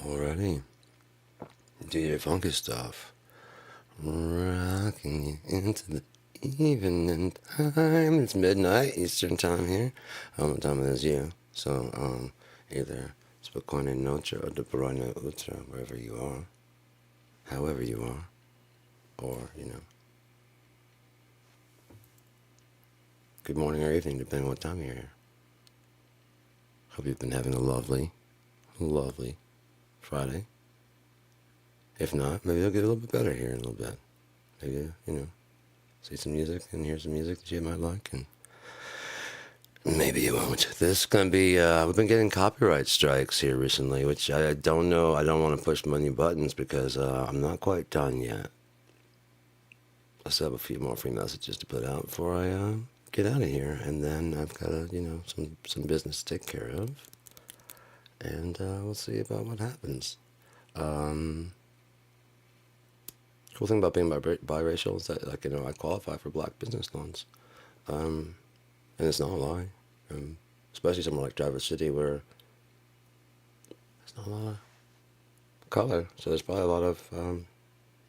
Alrighty. Do your funky stuff. Rocking you into the evening time. It's midnight Eastern time here. I don't know what time it is you. So, either Spokane Noche or De Bruyne Ultra, wherever you are. However you are. Or, good morning or evening, depending on what time you're here. Hope you've been having a lovely Friday. If not, maybe it'll get a little bit better here in a little bit. Maybe, see some music and hear some music that you might like, and maybe you won't. This is going to be, we've been getting copyright strikes here recently, which I don't know. I don't want to push many buttons because I'm not quite done yet. I still have a few more free messages to put out before I get out of here, and then I've got some business to take care of, and we'll see about what happens. Cool thing about being biracial is that, I qualify for black business loans, and it's not a lie, especially somewhere like Traverse City where there's not a lot of color, so there's probably a lot of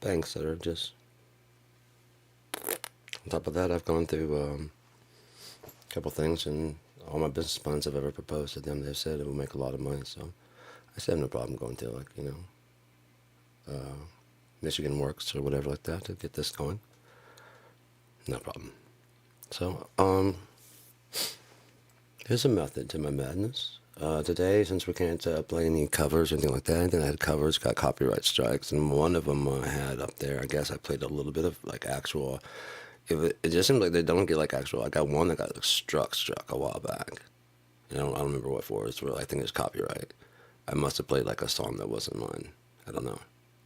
banks that are just. On top of that, I've gone through a couple things, and all my business plans I've ever proposed to them, they've said it will make a lot of money, so I still have no problem going to, Michigan Works or whatever like that to get this going. No problem. So, there's a method to my madness. Today, since we can't play any covers or anything like that, anything that had covers got copyright strikes, and one of them I had up there, I guess I played a little bit of, actual. It just seems like they don't get, actual. I got one that got struck a while back. I don't remember what for. It's really, I think it's copyright. I must have played like a song that wasn't mine. I don't know.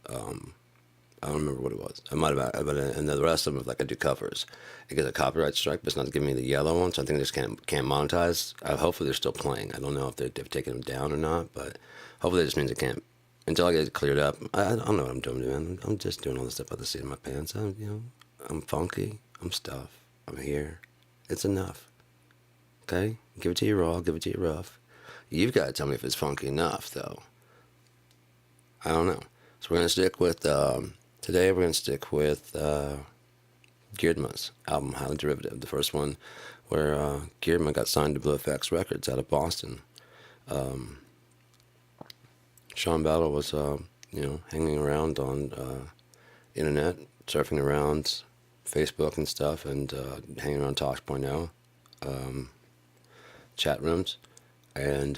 I don't remember what it was. I might have, but and the rest of them, like I do covers. It gets a copyright strike, but it's not giving me the yellow one, so I think they just can't monetize. Hopefully they're still playing. I don't know if they've taken them down or not, but hopefully it just means it can't. Until I get it cleared up, I don't know what I'm doing, man. I'm just doing all this stuff out the seat of my pants. I'm funky. I'm stuff. I'm here. It's enough. Okay? Give it to you raw. Give it to you rough. You've got to tell me if it's funky enough, though. I don't know. So we're going to stick with, today we're going to stick with GEAREDMAH's album, Highly Derivative. The first one where GEAREDMAH got signed to BlueFX Records out of Boston. Sean Battle was, hanging around on internet, surfing around Facebook and stuff, and hanging around Talk.0 chat rooms, and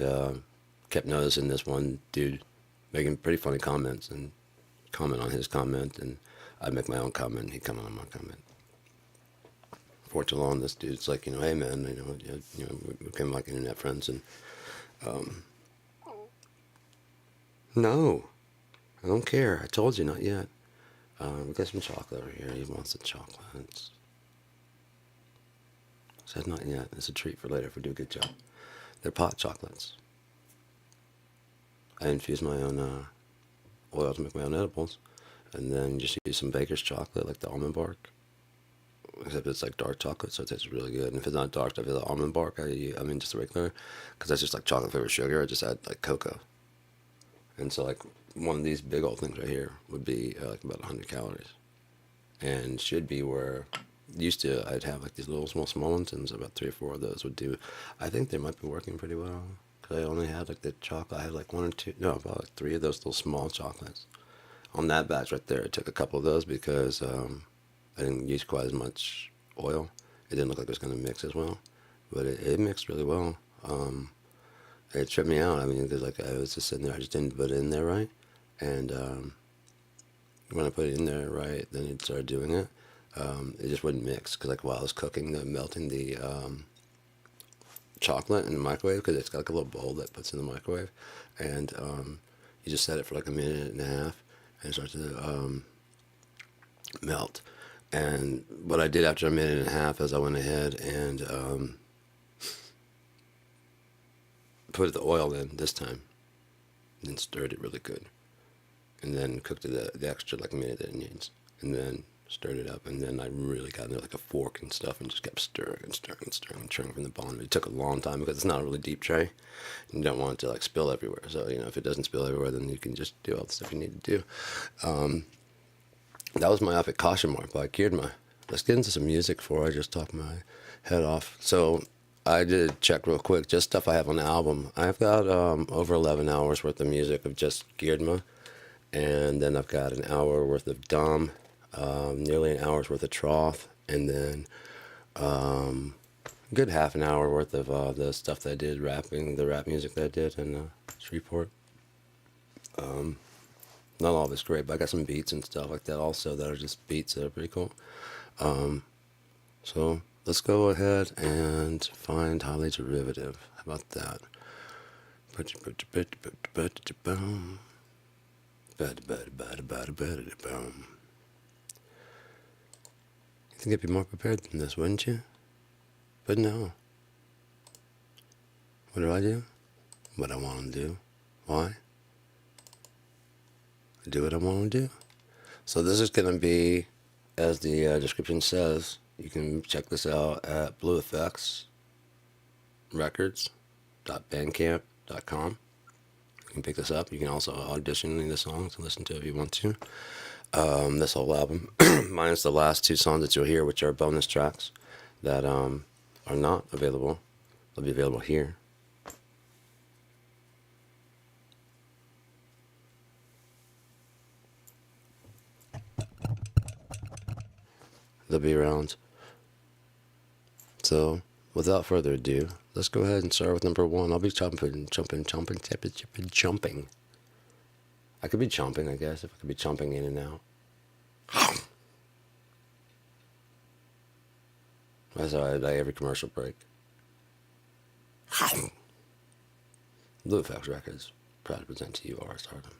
kept noticing this one dude making pretty funny comments and comment on his comment, and I'd make my own comment, and he'd comment on my comment. For too long, this dude's like, hey man, we became like internet friends, and no, I don't care. I told you, not yet. We got some chocolate over here. He wants the chocolates. Said not yet. It's a treat for later if we do a good job. They're pot chocolates. I infuse my own oil to make my own edibles, and then just use some baker's chocolate, like the almond bark. Except it's like dark chocolate, so it tastes really good. And if it's not dark, I feel the almond bark. I mean just regular, because that's just like chocolate flavored sugar. I just add like cocoa. And so like one of these big old things right here would be like about 100 calories, and should be where used to I'd have like these little small ones, and so about 3 or 4 of those would do. I think they might be working pretty well, because I only had like the chocolate. I had like 1 or 2, no, about like 3 of those little small chocolates on that batch right there. I took a couple of those because I didn't use quite as much oil. It didn't look like it was going to mix as well, but it mixed really well. It tripped me out. I mean, because like I was just sitting there, I just didn't put it in there right, and when I put it in there right, then it started doing it. It just wouldn't mix, because like while I was cooking, melting the chocolate in the microwave, because it's got like a little bowl that puts in the microwave, and you just set it for like a minute and a half, and it starts to melt. And what I did after a minute and a half is I went ahead and put the oil in this time, and then stirred it really good, and then cooked it the extra like a minute that it needs, and then stirred it up, and then I really got into like a fork and stuff and just kept stirring and stirring and stirring and stirring from the bottom. It took a long time because it's not a really deep tray. You don't want it to like spill everywhere. So, if it doesn't spill everywhere, then you can just do all the stuff you need to do. That was my outfit caution mark by GEAREDMAH. Let's get into some music before I just talk my head off. So I did check real quick, just stuff I have on the album. I've got over 11 hours worth of music of just GEAREDMAH, and then I've got an hour worth of Dumb, nearly an hour's worth of Troth, and then a good half an hour worth of the stuff that I did, the rap music that I did in Shreveport. Not all of it's great, but I got some beats and stuff like that also that are just beats that are pretty cool. So let's go ahead and find Highly Derivative. How about that? You think I'd be more prepared than this, wouldn't you? But no. What do? What I want to do. Why? I do what I want to do. So this is going to be, as the description says, you can check this out at BlueFX Records.bandcamp.com. You can pick this up. You can also audition the songs and listen to it if you want to. This whole album, minus the last 2 songs that you'll hear, which are bonus tracks that are not available. They'll be available here. They'll be around. So, without further ado, let's go ahead and start with number 1. I'll be jumping. I could be chomping, I guess, if I could be chomping in and out. That's how I die every commercial break. BlueFX Records, proud to present to you our stardom.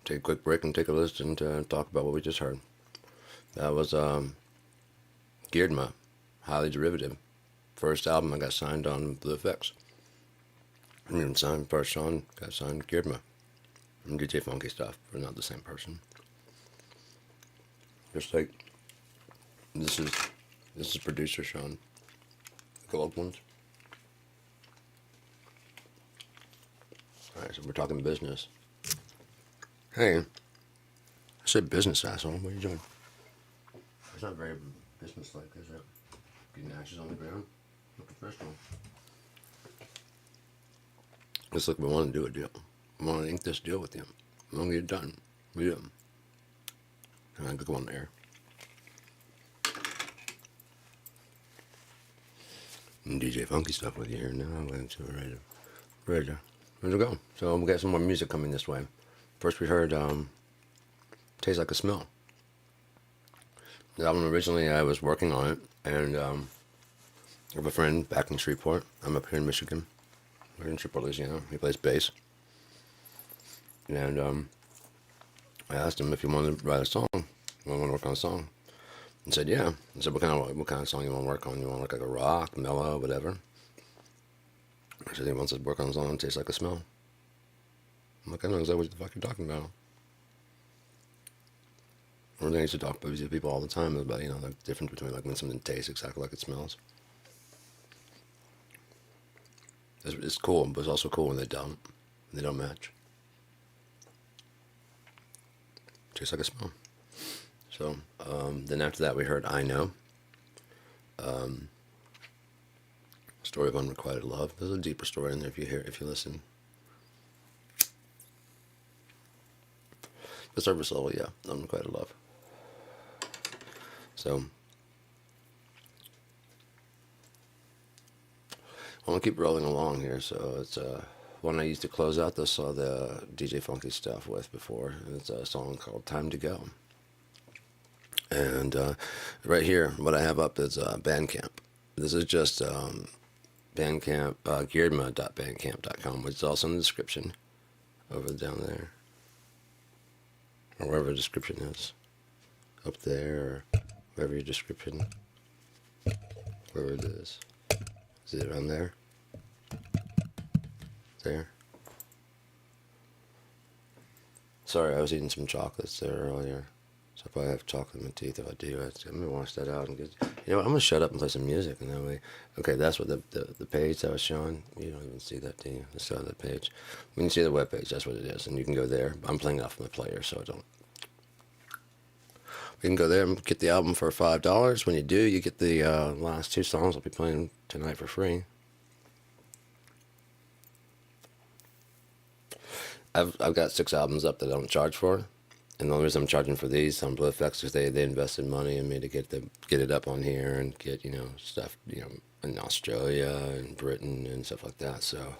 take a quick break and take a listen to talk about what we just heard. That was GEAREDMAH, Highly Derivative. First album I got signed on BlueFX. I mean, signed first Sean, got signed GEAREDMAH. And DJ Funky Stuff. We're not the same person. Just like this is producer Sean. The gold ones. Alright, so we're talking business. Hey, I said business, asshole. What are you doing? It's not very business-like, is it? Getting ashes on the ground. Look professional. Let's look, we want to do a deal. We want to ink this deal with you. We want to get it done. We do. And I go on there. And DJ Funky Stuff with you here now. I'm going to ready to go. So we got some more music coming this way. First we heard Tastes Like a Smell. The album originally I was working on it, and I have a friend back in Shreveport. I'm up here in Michigan. We're in Shreveport, Louisiana. He plays bass. And I asked him if he wanted to write a song. I want to work on a song. He said, yeah. I said, what kind of song you want to work on? You want to work like a rock, mellow, whatever? I said, he wants to work on a song that tastes like a smell. I'm like, I know exactly what the fuck you're talking about. One thing I used to talk to people all the time is about, the difference between like when something tastes exactly like it smells. It's cool, but it's also cool when they don't. They don't match. Tastes like a smell. So, then after that we heard I Know. Story of Unrequited Love. There's a deeper story in there if you listen. The surface level, yeah, Unrequited Love. So, I want to keep rolling along here. So it's one I used to close out the DJ Funky Stuff with before. And it's a song called Time to Go. And right here, what I have up is Bandcamp. This is just Bandcamp, GEAREDMAH.bandcamp.com, which is also in the description over down there. Or wherever the description is. Up there, or wherever your description, wherever it is. Is it around there? There. Sorry, I was eating some chocolates there earlier. So if I have chocolate in my teeth, if I do, I'm going to wash that out and get... You know what, I'm going to shut up and play some music, and that way... Okay, that's what the page that was showing. You don't even see that, do you? It's on the page. When you see the webpage, that's what it is, and you can go there. I'm playing it off my player, so I don't... You can go there and get the album for $5. When you do, you get the last 2 songs I'll be playing tonight for free. I've got 6 albums up that I don't charge for. And the only reason I'm charging for these on BlueFX is they invested money in me to get it up on here and get, stuff, in Australia and Britain and stuff like that. So,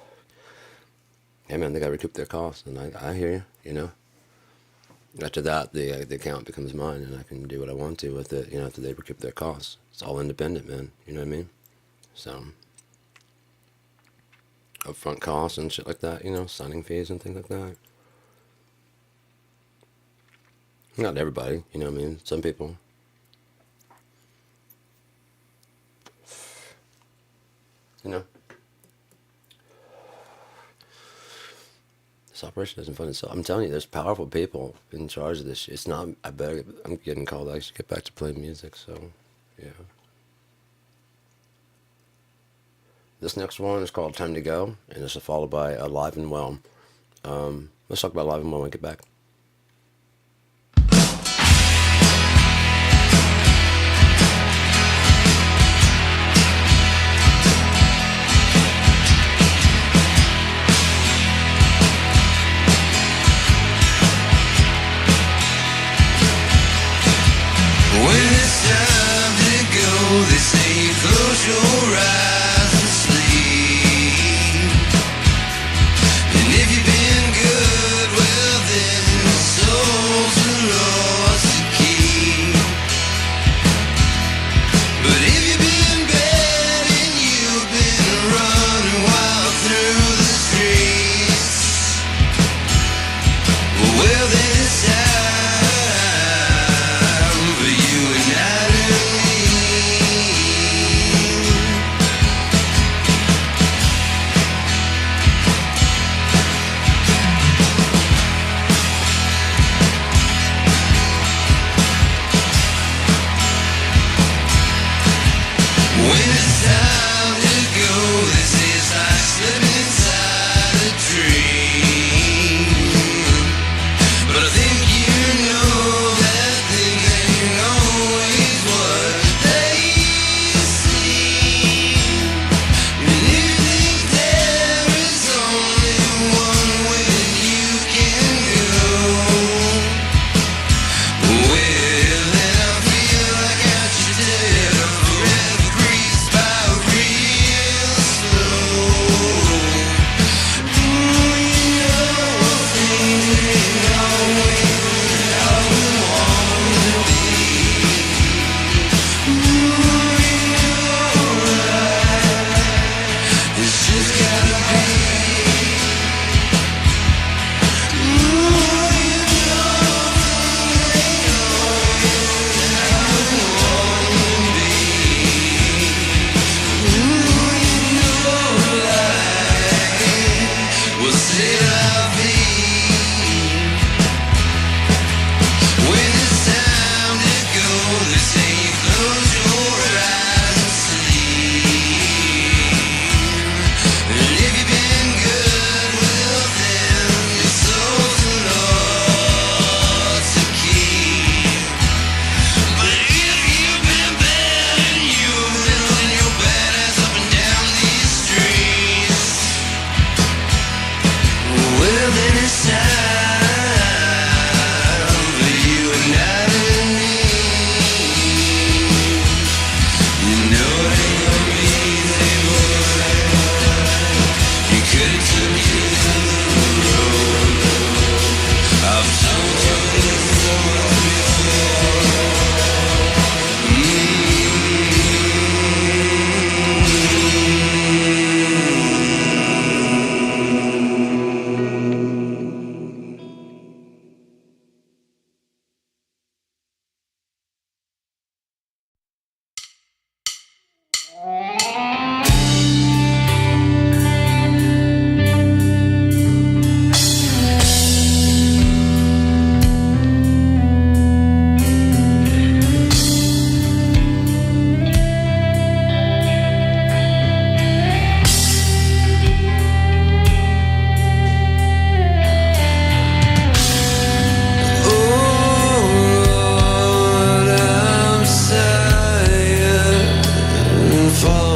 hey man, they got to recoup their costs, and I hear you, After that, the account becomes mine, and I can do what I want to with it, after they recoup their costs. It's all independent, man, you know what I mean? So, upfront costs and shit like that, signing fees and things like that. Not everybody, you know what I mean? Some people. This operation doesn't fund itself. I'm telling you, there's powerful people in charge of this shit. It's not, I'm getting called to actually get back to playing music, so, yeah. This next one is called Time to Go, and this is followed by Alive and Well. Let's talk about Alive and Well when we get back. They say you close your eyes and sleep. And if you've been good, well then souls are yours to keep. But if you've been bad and you've been running wild through the streets, well then Fall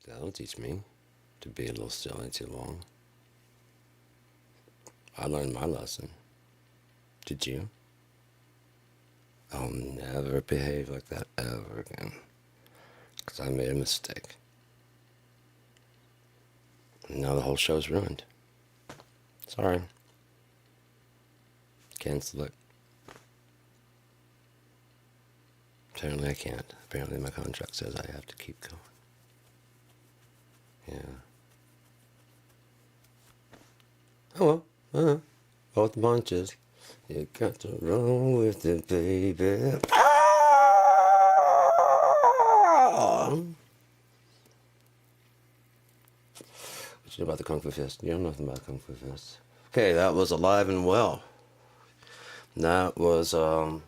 That'll teach me to be a little silly too long. I learned my lesson. Did you? I'll never behave like that ever again. Because I made a mistake. And now the whole show's ruined. Sorry. Cancel it. Apparently I can't. Apparently my contract says I have to keep going. Yeah. Oh well. Roll with the punches. You got to roll with it, baby. What you know about the Kung Fu Fist? You know nothing about Kung Fu Fist. Okay, that was Alive and Well. That was a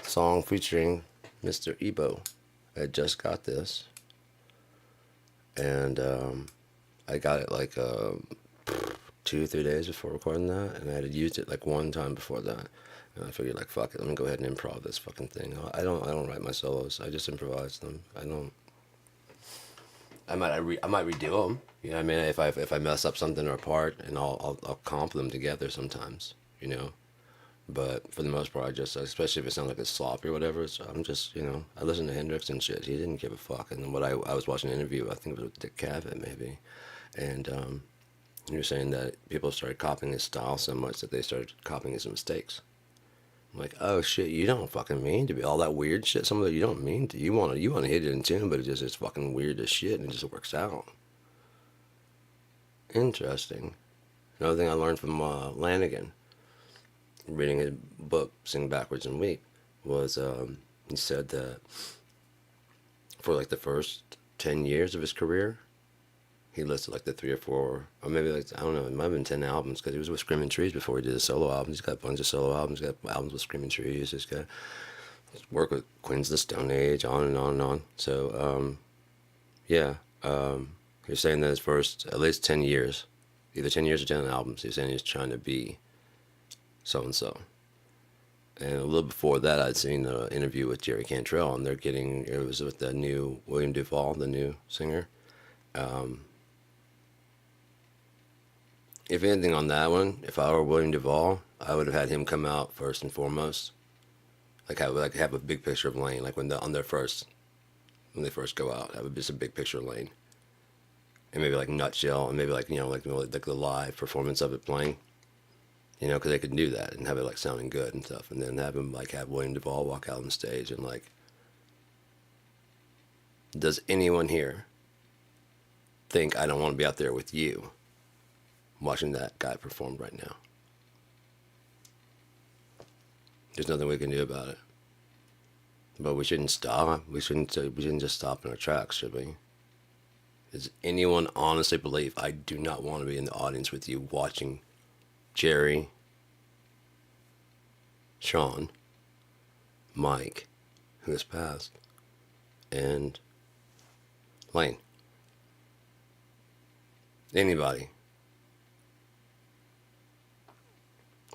song featuring Mr. Ebo. I just got this. And I got it like 2-3 days before recording that, and I had used it like one time before that. And I figured like fuck it, let me go ahead and improv this fucking thing. I don't write my solos. I just improvise them. I might redo them. You know what I mean? If I mess up something or a part, and I'll comp them together sometimes. You know. But for the most part, I just, especially if it sounds like it's sloppy or whatever, I'm just, I listen to Hendrix and shit. He didn't give a fuck. And then I was watching an interview, I think it was with K.I.N.D maybe, and he was saying that people started copying his style so much that they started copying his mistakes. I'm like, oh shit, you don't fucking mean to be all that weird shit. Some of it you don't mean to. You want to hit it in tune, but it's fucking weird as shit, and it just works out. Interesting. Another thing I learned from Lanigan, reading his book Sing Backwards and Weep, was he said that for like the first 10 years of his career, he listed like the 3 or 4, or maybe like, I don't know, it might have been 10 albums, because he was with Screaming Trees before he did a solo album. He's got a bunch of solo albums. He's got albums with Screaming Trees. He's got work with Queens of the Stone Age, on and on and on. So yeah, he was saying that his first at least 10 years, either 10 years or 10 albums, he was saying he was trying to be so and so. And a little before that, I'd seen an interview with Jerry Cantrell, and it was with the new William Duvall, the new singer. If anything on that one, if I were William Duvall, I would have had him come out first and foremost. Like have a big picture of Lane, like when they first go out, have just a big picture of Lane, and maybe like Nutshell, and maybe like like the live performance of it playing. Because they could do that and have it like sounding good and stuff, and then have William Duvall walk out on stage and like, does anyone here think I don't want to be out there with you, watching that guy perform right now? There's nothing we can do about it. But we shouldn't stop. We shouldn't just stop in our tracks, should we? Does anyone honestly believe I do not want to be in the audience with you watching Jerry, Sean, Mike, who has passed, and Lane? Anybody?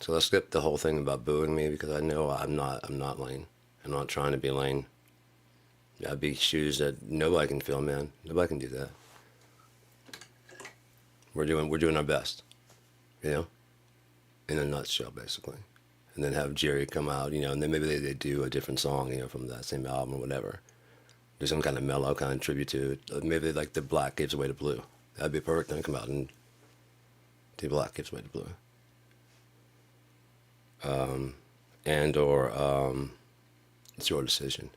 So let's skip the whole thing about booing me, because I know I'm not Lane. I'm not trying to be Lane. I'd be shoes that nobody can fill, man. Nobody can do that. We're doing our best, in a nutshell, basically. And then have Jerry come out, and then maybe they do a different song, from that same album or whatever. Do some kind of mellow kind of tribute to it. Maybe like the Black Gives Way to Blue. That'd be a perfect thing to come out and do Black Gives Way to Blue. Or It's Your Decision.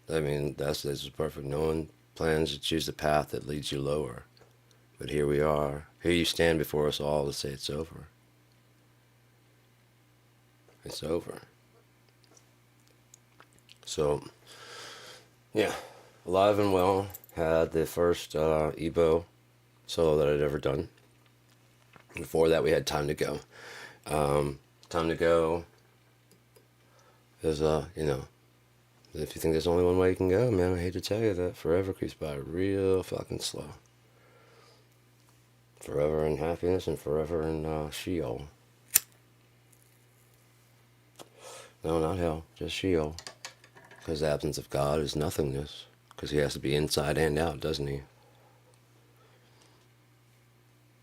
I mean, this is perfect. No one plans to choose the path that leads you lower. But here we are. Here you stand before us all to say it's over. It's over. So, yeah. Alive and Well had the first Ebo solo that I'd ever done. Before that, we had Time to Go. Time to Go is, if you think there's only one way you can go, man, I hate to tell you that forever creeps by real fucking slow. Forever in happiness and forever in Sheol. No, not hell, just Sheol. Because the absence of God is nothingness. Because he has to be inside and out, doesn't he?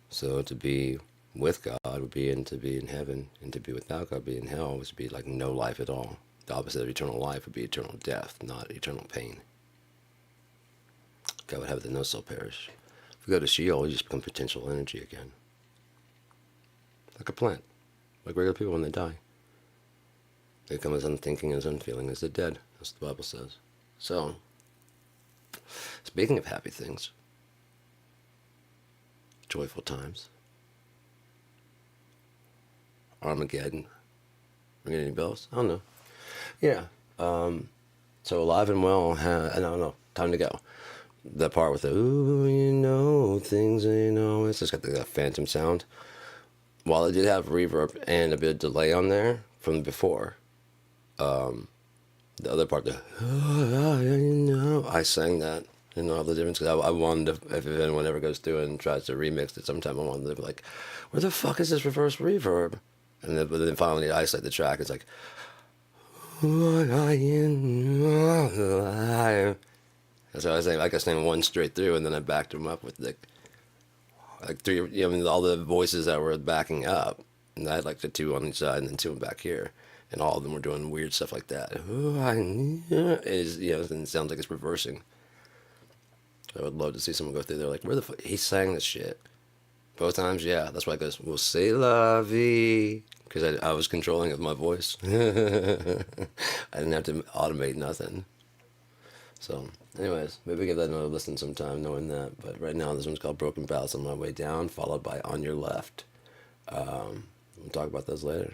So to be with God would be to be in heaven, and to be without God, be in hell, would be like no life at all. The opposite of eternal life would be eternal death, not eternal pain. God would have the no soul perish. If we go to Sheol, you just become potential energy again. Like a plant. Like regular people when they die. They come as unthinking, as unfeeling as the dead, as the Bible says. So, speaking of happy things, joyful times, Armageddon, ring any bells? I don't know. Yeah. So alive and well, I don't know, time to go. The part with the, ooh, you know, things, you know, it's just got the phantom sound. While it did have reverb and a bit of delay on there from before, the other part, the, oh, you know, I sang that. You know the difference, because I wanted to, if anyone ever goes through and tries to remix it sometime, I wanted to be like, where the fuck is this reverse reverb? And then, but then finally I isolate the track. It's like, what are you alive? So I was saying, like I sang one straight through, and then I backed them up with like three, you know, all the voices that were backing up. And I had like the two on each side and then two back here. And all of them were doing weird stuff like that. Is, you know, and it sounds like it's reversing. I would love to see someone go through there like, where the fuck? He sang this shit. Both times, yeah. That's why it goes, we'll say la vie. Because I was controlling it with my voice. I didn't have to automate nothing. So, anyways, maybe give that another listen sometime, knowing that. But right now, this one's called Broken Bells on My Way Down, followed by On Your Left. We'll talk about those later.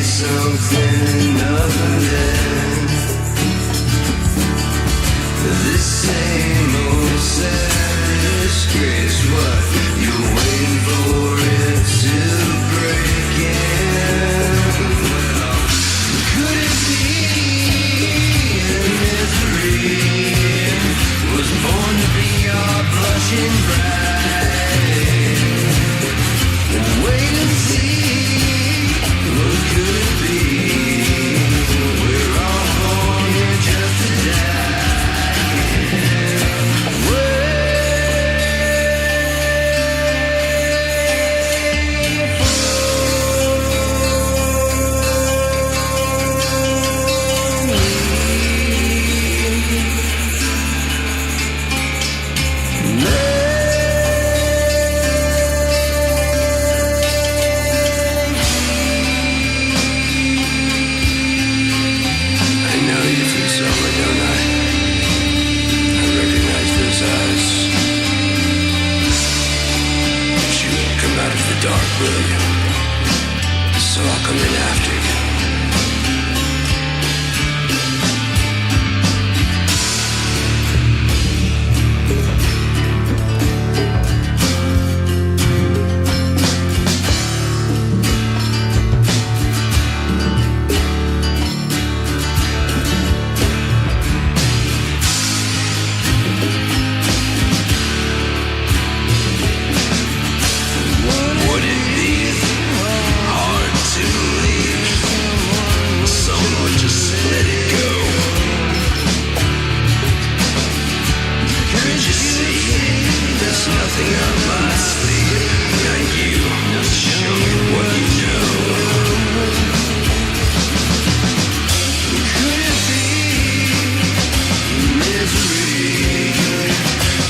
something other than this same old sad disgrace. What you're waiting for it to break in? Well, could it be misery was born to be our blushing bride? Wait and see. What could it be? We're all born here just to die. So I'll come in after you. Would it be hard to leave? Someone just let it go. Could you see? There's nothing up my sleeve. Now you show me what you know. Could it be misery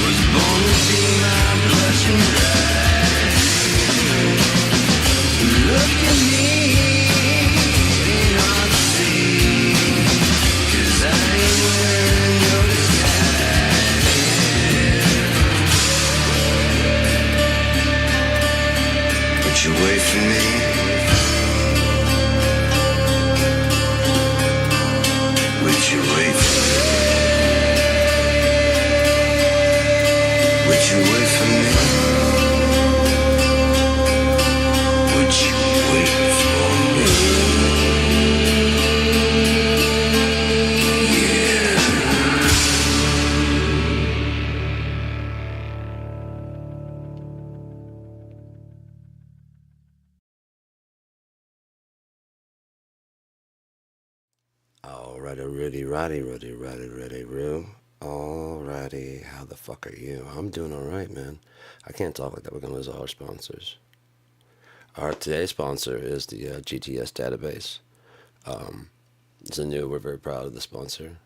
was born to be my blushing bride? Look at me, ain't hard to see, 'cause I ain't wearing no disguise. Would you wait for me? Would you wait for me? Would you wait for me? Would you wait for me? Yeah. Alrighty, Roo. Alrighty, how the fuck are you? I'm doing alright, man. I can't talk like that, we're gonna lose all our sponsors. Our today's sponsor is the GTS database. It's a new, we're very proud of the sponsor.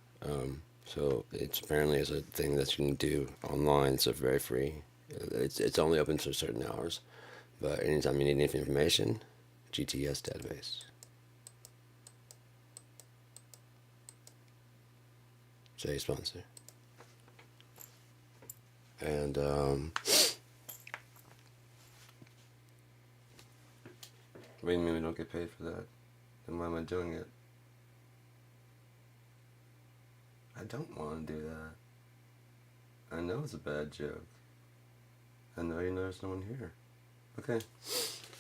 So it's apparently is a thing that you can do online, it's very free. It's only open to certain hours, but anytime you need any information, GTS database. Today's sponsor. And what do you mean we don't get paid for that? Then why am I doing it? I don't want to do that. I know it's a bad joke. I know you know there's no one here. Okay.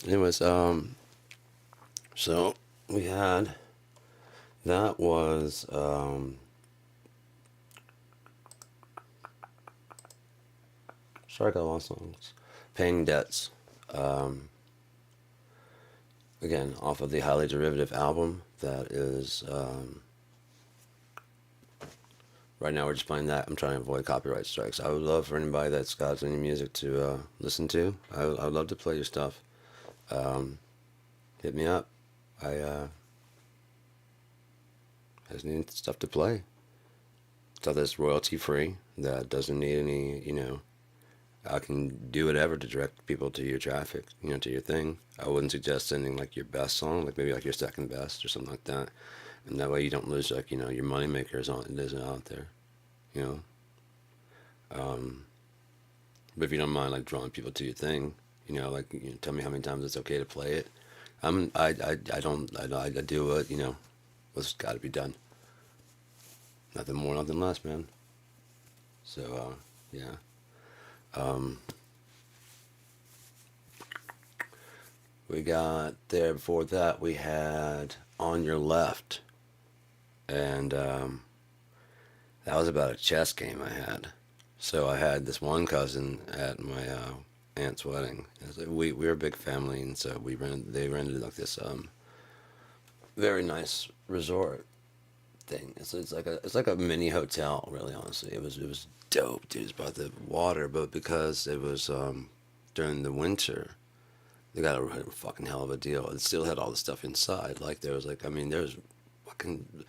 Anyways, so we had, that was, sorry I got lost songs. Paying Debts. Again, off of the Highly Derivative album. That is, right now we're just playing that. I'm trying to avoid copyright strikes. I would love for anybody that's got any music to listen to. I would love to play your stuff. Hit me up. I just need stuff to play. Stuff that's royalty free, that doesn't need any, I can do whatever to direct people to your traffic, to your thing. I wouldn't suggest sending like your best song, like maybe like your second best or something like that. And that way you don't lose like, your money makers on it isn't out there, But if you don't mind like drawing people to your thing, tell me how many times it's okay to play it. I do what, what's got to be done. Nothing more, nothing less, man. So, yeah. We got there before that, we had On Your Left. And that was about a chess game I had. So I had this one cousin at my aunt's wedding. We were a big family, and so they rented like this very nice resort thing. It's like a mini hotel, really. Honestly, it was dope, dude. It's by the water, but because it was during the winter, they got a fucking hell of a deal. It still had all the stuff inside. Like there was there's fucking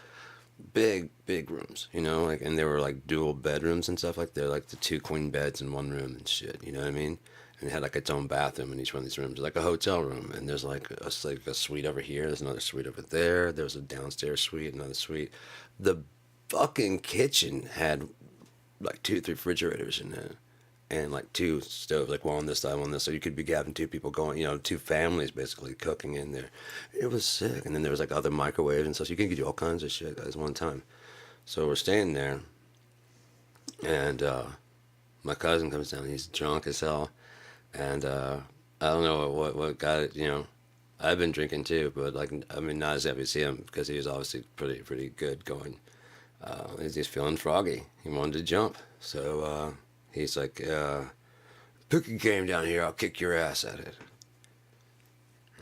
big rooms, like, and they were like dual bedrooms and stuff. Like they're like the 2 queen beds in one room and shit. You know what I mean? And it had like its own bathroom in each one of these rooms, like a hotel room. And there's like a suite over here. There's another suite over there. There's a downstairs suite, another suite. The fucking kitchen had like 2-3 refrigerators in it, and like 2 stoves, like one on this side, one on this. So you could be having 2 people going, 2 families basically cooking in there. It was sick. And then there was like other microwaves and stuff. So you could do all kinds of shit at one time. So we're staying there, and my cousin comes down. He's drunk as hell, and I don't know what got it. I've been drinking too, but not as heavy as him because he was obviously pretty good going. He's feeling froggy. He wanted to jump, so he's like, "Pick a game down here. I'll kick your ass at it."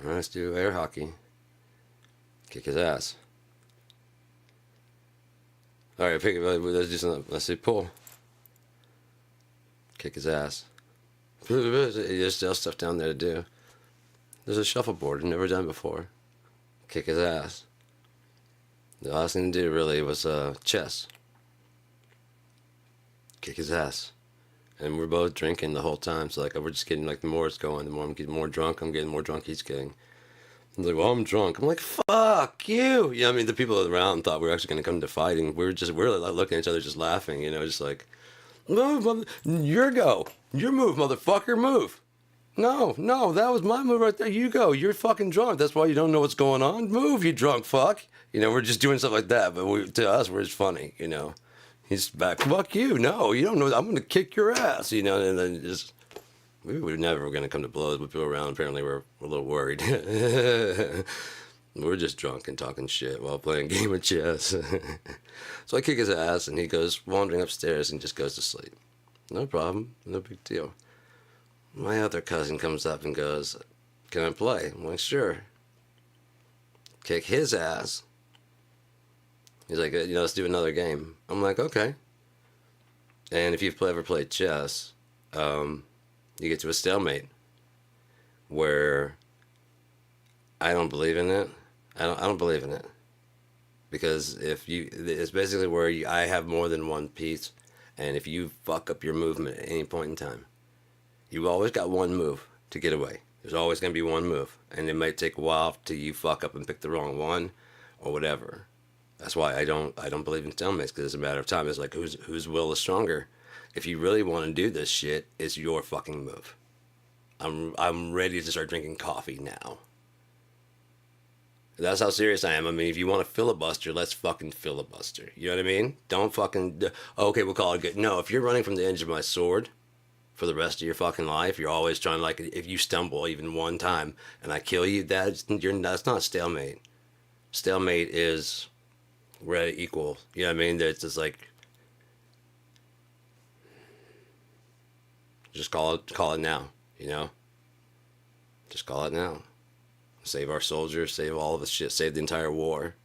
All right, let's do air hockey. Kick his ass. All right, pick it. Let's do something. Let's see, pull. Kick his ass. There's still stuff down there to do. There's a shuffleboard I've never done before. Kick his ass. The last thing to do really was chess. Kick his ass. And we're both drinking the whole time, so we're just getting the more it's going, the more I'm getting more drunk. I'm getting more drunk. He's getting. He's like, well, I'm drunk. I'm like, fuck you. Yeah, the people around thought we were actually going to come to fighting. We were looking at each other, just laughing. Just like, move, your go, your move, motherfucker, move. No, that was my move right there. You go. You're fucking drunk. That's why you don't know what's going on. Move, you drunk fuck. We're just doing stuff like that, but to us, we're just funny. He's back. Fuck you. No, you don't know. I'm going to kick your ass. And then just. We were never going to come to blows, but people around apparently were a little worried. We're just drunk and talking shit while playing a game of chess. So I kick his ass, and he goes wandering upstairs and just goes to sleep. No problem. No big deal. My other cousin comes up and goes, "Can I play?" I'm like, "Sure." Kick his ass. He's like, "Let's do another game." I'm like, "Okay." And if you've ever played chess, you get to a stalemate where I don't believe in it. I don't believe in it, because it's basically where I have more than one piece, and if you fuck up your movement at any point in time, you've always got one move to get away. There's always going to be one move, and it might take a while till you fuck up and pick the wrong one, or whatever. That's why I don't believe in stalemates, because it's a matter of time. It's like whose will is stronger. If you really want to do this shit, it's your fucking move. I'm ready to start drinking coffee now. That's how serious I am. If you want to filibuster, let's fucking filibuster. You know what I mean? Don't fucking. Okay, we'll call it good. No, if you're running from the edge of my sword for the rest of your fucking life, you're always trying if you stumble even one time and I kill you, that's not stalemate. Stalemate is we're at equal. You know what I mean? It's just just call it now. Just call it now. Save our soldiers, save all of the shit, save the entire war.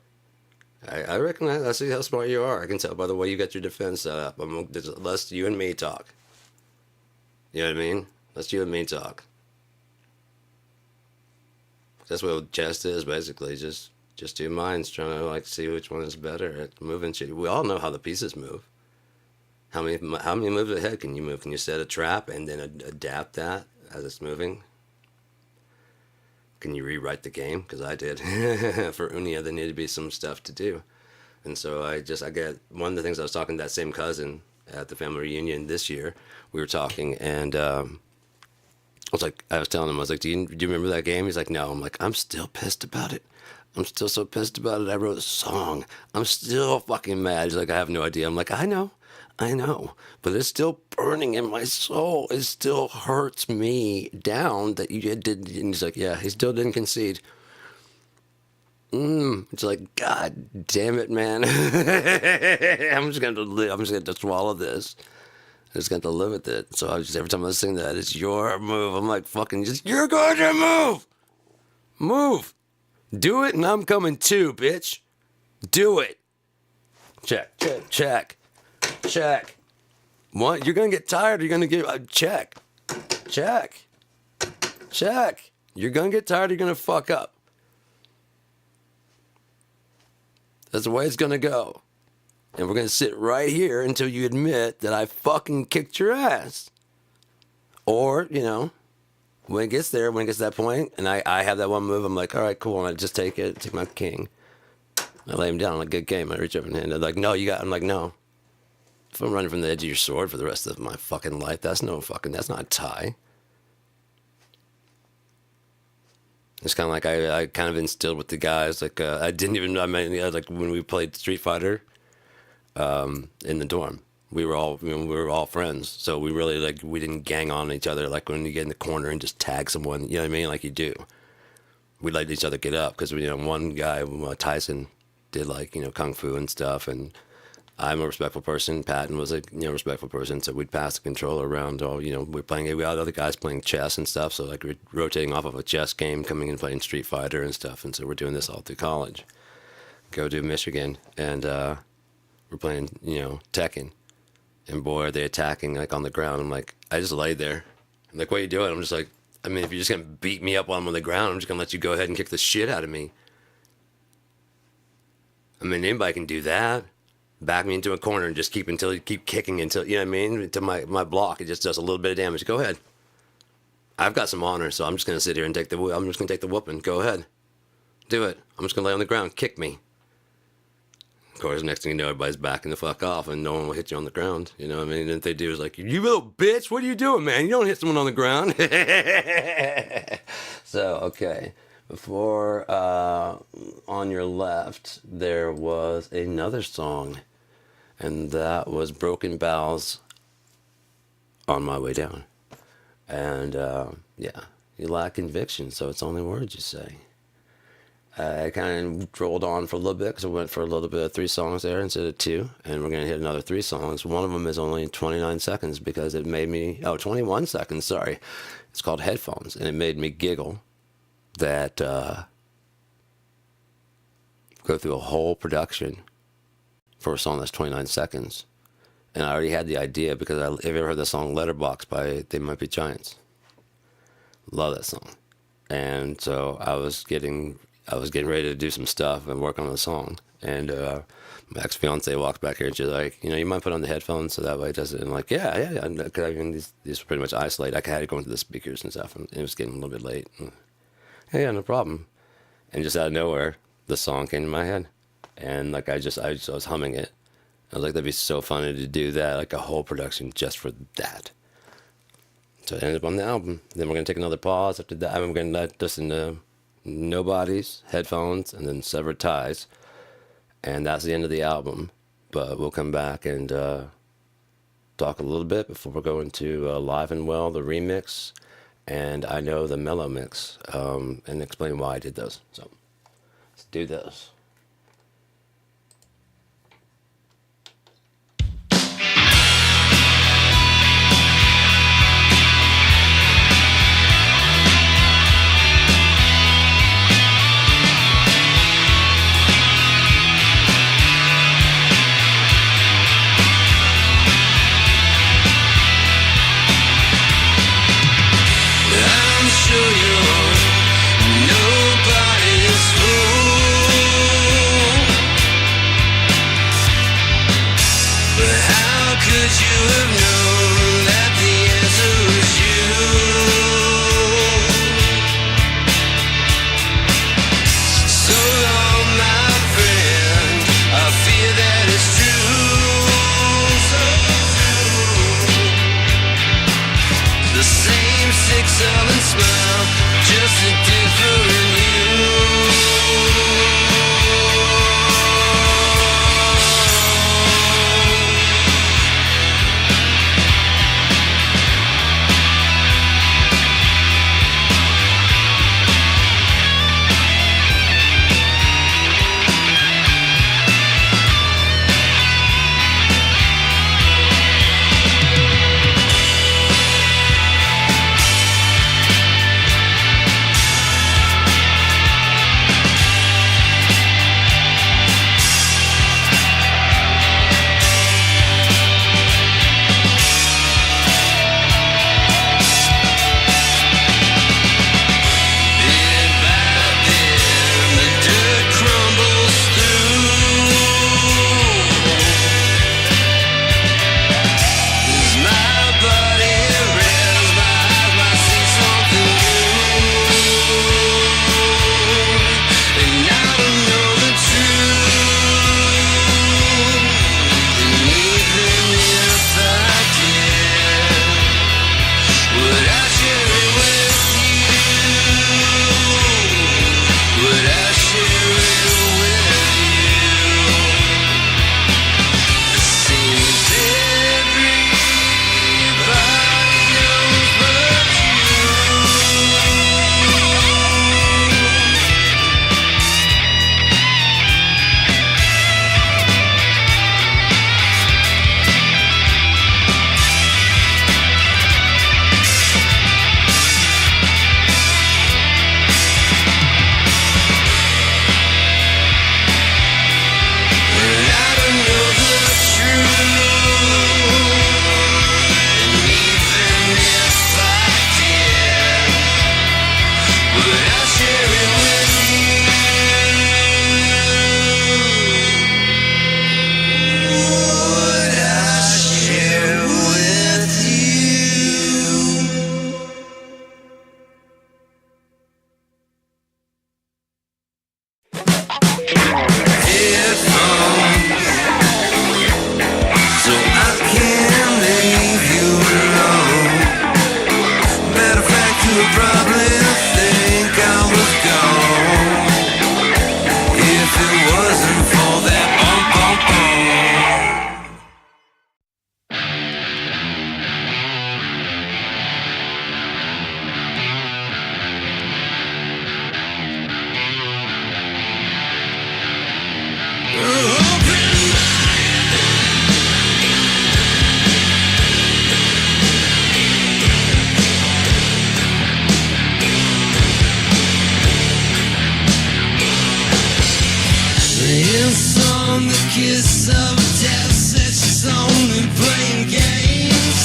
I reckon I see how smart you are. I can tell by the way you got your defense set up. Let's you and me talk. You know what I mean? Let's you and me talk. That's what chess is, basically. Just 2 minds trying to see which one is better at moving shit. We all know how the pieces move. How many moves ahead can you move? Can you set a trap and then adapt that as it's moving? Can you rewrite the game? Because I did. For Unia, there needed to be some stuff to do. And so I get one of the things I was talking to that same cousin at the family reunion this year. We were talking, and I was telling him, I was like, do you remember that game? He's like, no. I'm like, I'm still pissed about it. I'm still so pissed about it. I wrote a song. I'm still fucking mad. He's like, I have no idea. I'm like, I know, but it's still burning in my soul. It still hurts me down that you did. And he's like, yeah, he still didn't concede. It's like, God damn it, man. I'm just going to live. I'm just going to swallow this. I just got to live with it. So every time I sing that, it's your move. I'm like, fucking just, you're going to move. Move. Do it and I'm coming too, bitch. Do it. Check. What? You're going to get tired. You're going to get, check. You're going to get tired. You're going to fuck up. That's the way it's going to go. And we're going to sit right here until you admit that I fucking kicked your ass. Or, when it gets there, when it gets to that point, and I have that one move, I'm like, all right, cool. And I just take my king. I lay him down. I'm like, good game. I reach up and hand. They're like, no, you got. I'm like, no. If I'm running from the edge of your sword for the rest of my fucking life, that's not a tie. It's kind of like I kind of instilled with the guys, like, like when we played Street Fighter in the dorm. We were all friends, so we really we didn't gang on each other like when you get in the corner and just tag someone, you know what I mean, like you do. We let each other get up because one guy, Tyson, did kung fu and stuff, and I'm a respectful person. Patton was a respectful person, so we'd pass the controller around. We had other guys playing chess and stuff, so we're rotating off of a chess game, coming and playing Street Fighter and stuff, and so we're doing this all through college. Go to Michigan, and we're playing Tekken. And boy, are they attacking on the ground. I'm like, I just laid there. I'm like, what are you doing? I'm just like, I mean, if you're just going to beat me up while I'm on the ground, I'm just going to let you go ahead and kick the shit out of me. I mean, anybody can do that. Back me into a corner and just keep kicking until, you know what I mean? Until my block, it just does a little bit of damage. Go ahead. I've got some honor, so I'm just going to sit here and take the whooping. Go ahead. Do it. I'm just going to lay on the ground. Kick me. Of course, next thing you know, everybody's backing the fuck off and no one will hit you on the ground. You know what I mean? And if they do, it's like, you little bitch, what are you doing, man? You don't hit someone on the ground. So, okay. Before, on your left, there was another song. And that was Broken Bowels, On My Way Down. And, yeah, you lack conviction, so it's only words you say. I kind of rolled on for a little bit because I went for a little bit of 3 songs there instead of 2. And we're going to hit another 3 songs. One of them is only 29 seconds because it made me... 21 seconds, sorry. It's called Headphones. And it made me giggle that go through a whole production for a song that's 29 seconds. And I already had the idea because have you ever heard the song Letterbox by They Might Be Giants? Love that song. And so I was getting ready to do some stuff and work on the song. And my ex-fiance walks back here and she's like, you mind put on the headphones so that way it doesn't... I'm like, yeah. Because I mean, these were pretty much isolated. I had to go into the speakers and stuff, and it was getting a little bit late. Yeah, no problem. And just out of nowhere, the song came to my head. And I was humming it. I was like, that'd be so funny to do that, like a whole production just for that. So it ended up on the album. Then we're going to take another pause after that. I'm going to listen to Nobody's, Headphones, and then Severed Ties. And that's the end of the album. But we'll come back and talk a little bit before we go into Live and Well, the remix, and I Know the Mellow Mix, and explain why I did those. So let's do those. I'm sure you're nobody's fool. probably think I was gone if it wasn't for that bum bum bum. It's on the kiss of death, said she's only playing games.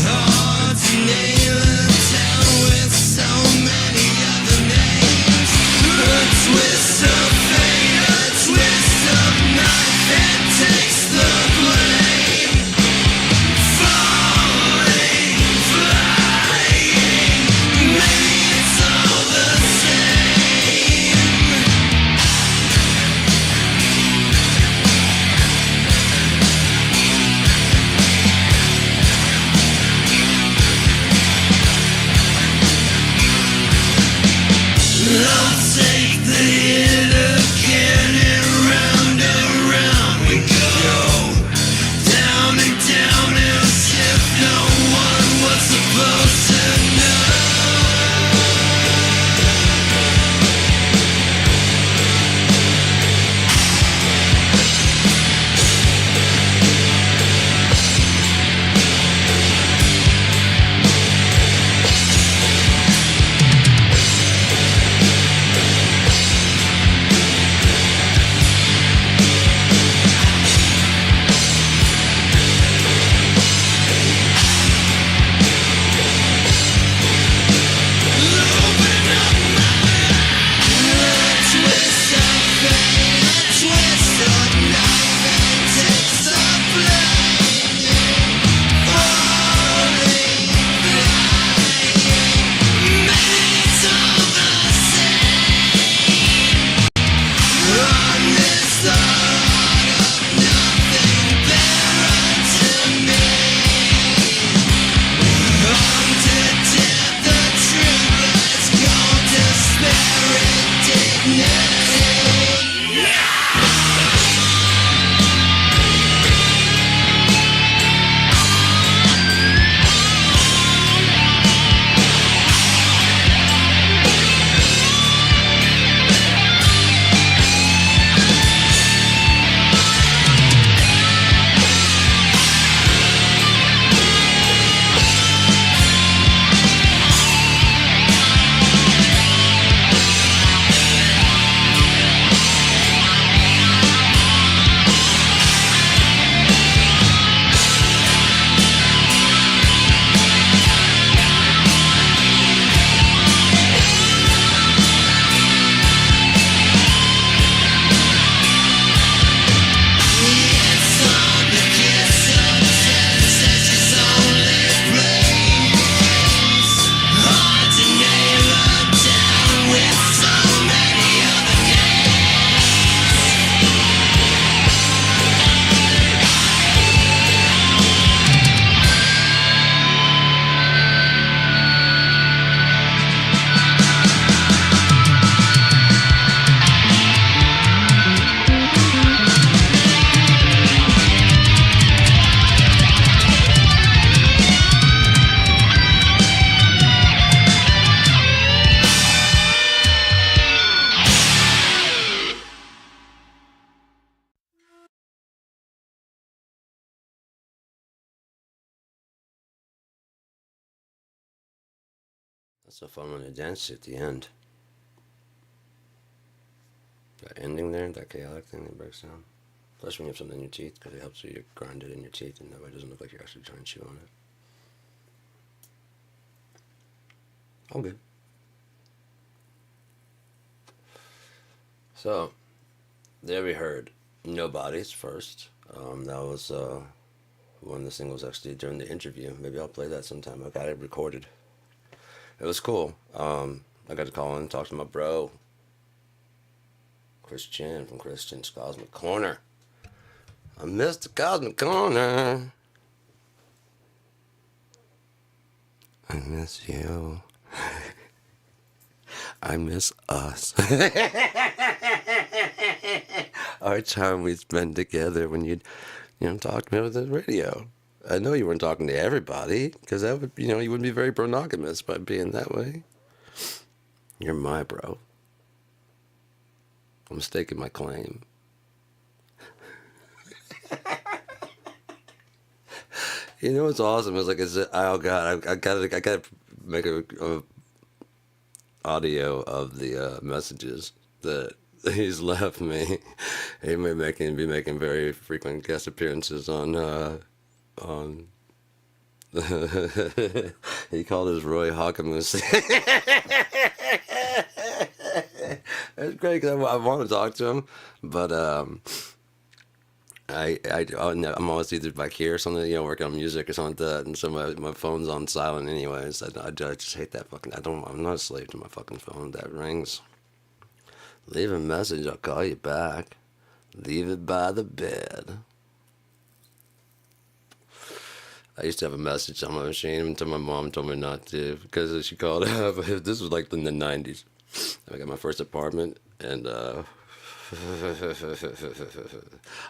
Hard to nail a town with so many other names. A twist of fate, a twist of knife, it takes the blame. Falling, flying, maybe it's all the same. I'll take the hit again and round we go. Down and down as if no one was supposed to know. That's so fun when they dance at the end. That ending there, that chaotic thing that breaks down. Especially when you have something in your teeth, because it helps you grind it in your teeth and that way it doesn't look like you're actually trying to chew on it. All good. So, there we heard Nobody's first. That was one of the singles actually during the interview. Maybe I'll play that sometime. I got it recorded. It was cool. I got to call in and talk to my bro, Christian from Christian's Cosmic Corner. I missed the Cosmic Corner. I miss you. I miss us. Our time we spent together when you'd, talk to me over the radio. I know you weren't talking to everybody, because that would, you wouldn't be very monogamous by being that way. You're my bro. I'm staking my claim. You know what's awesome is like, oh god, I gotta make a audio of the messages that he's left me. He may be making very frequent guest appearances on. He called us Roy Hawkamus. It's great because I want to talk to him, but I'm always either back here or something, working on music or something like that, and so my phone's on silent anyways. I just hate that fucking. I'm not a slave to my fucking phone. That rings. Leave a message. I'll call you back. Leave it by the bed. I used to have a message on my machine until my mom told me not to because she called up. This was like in the 90s. I got my first apartment and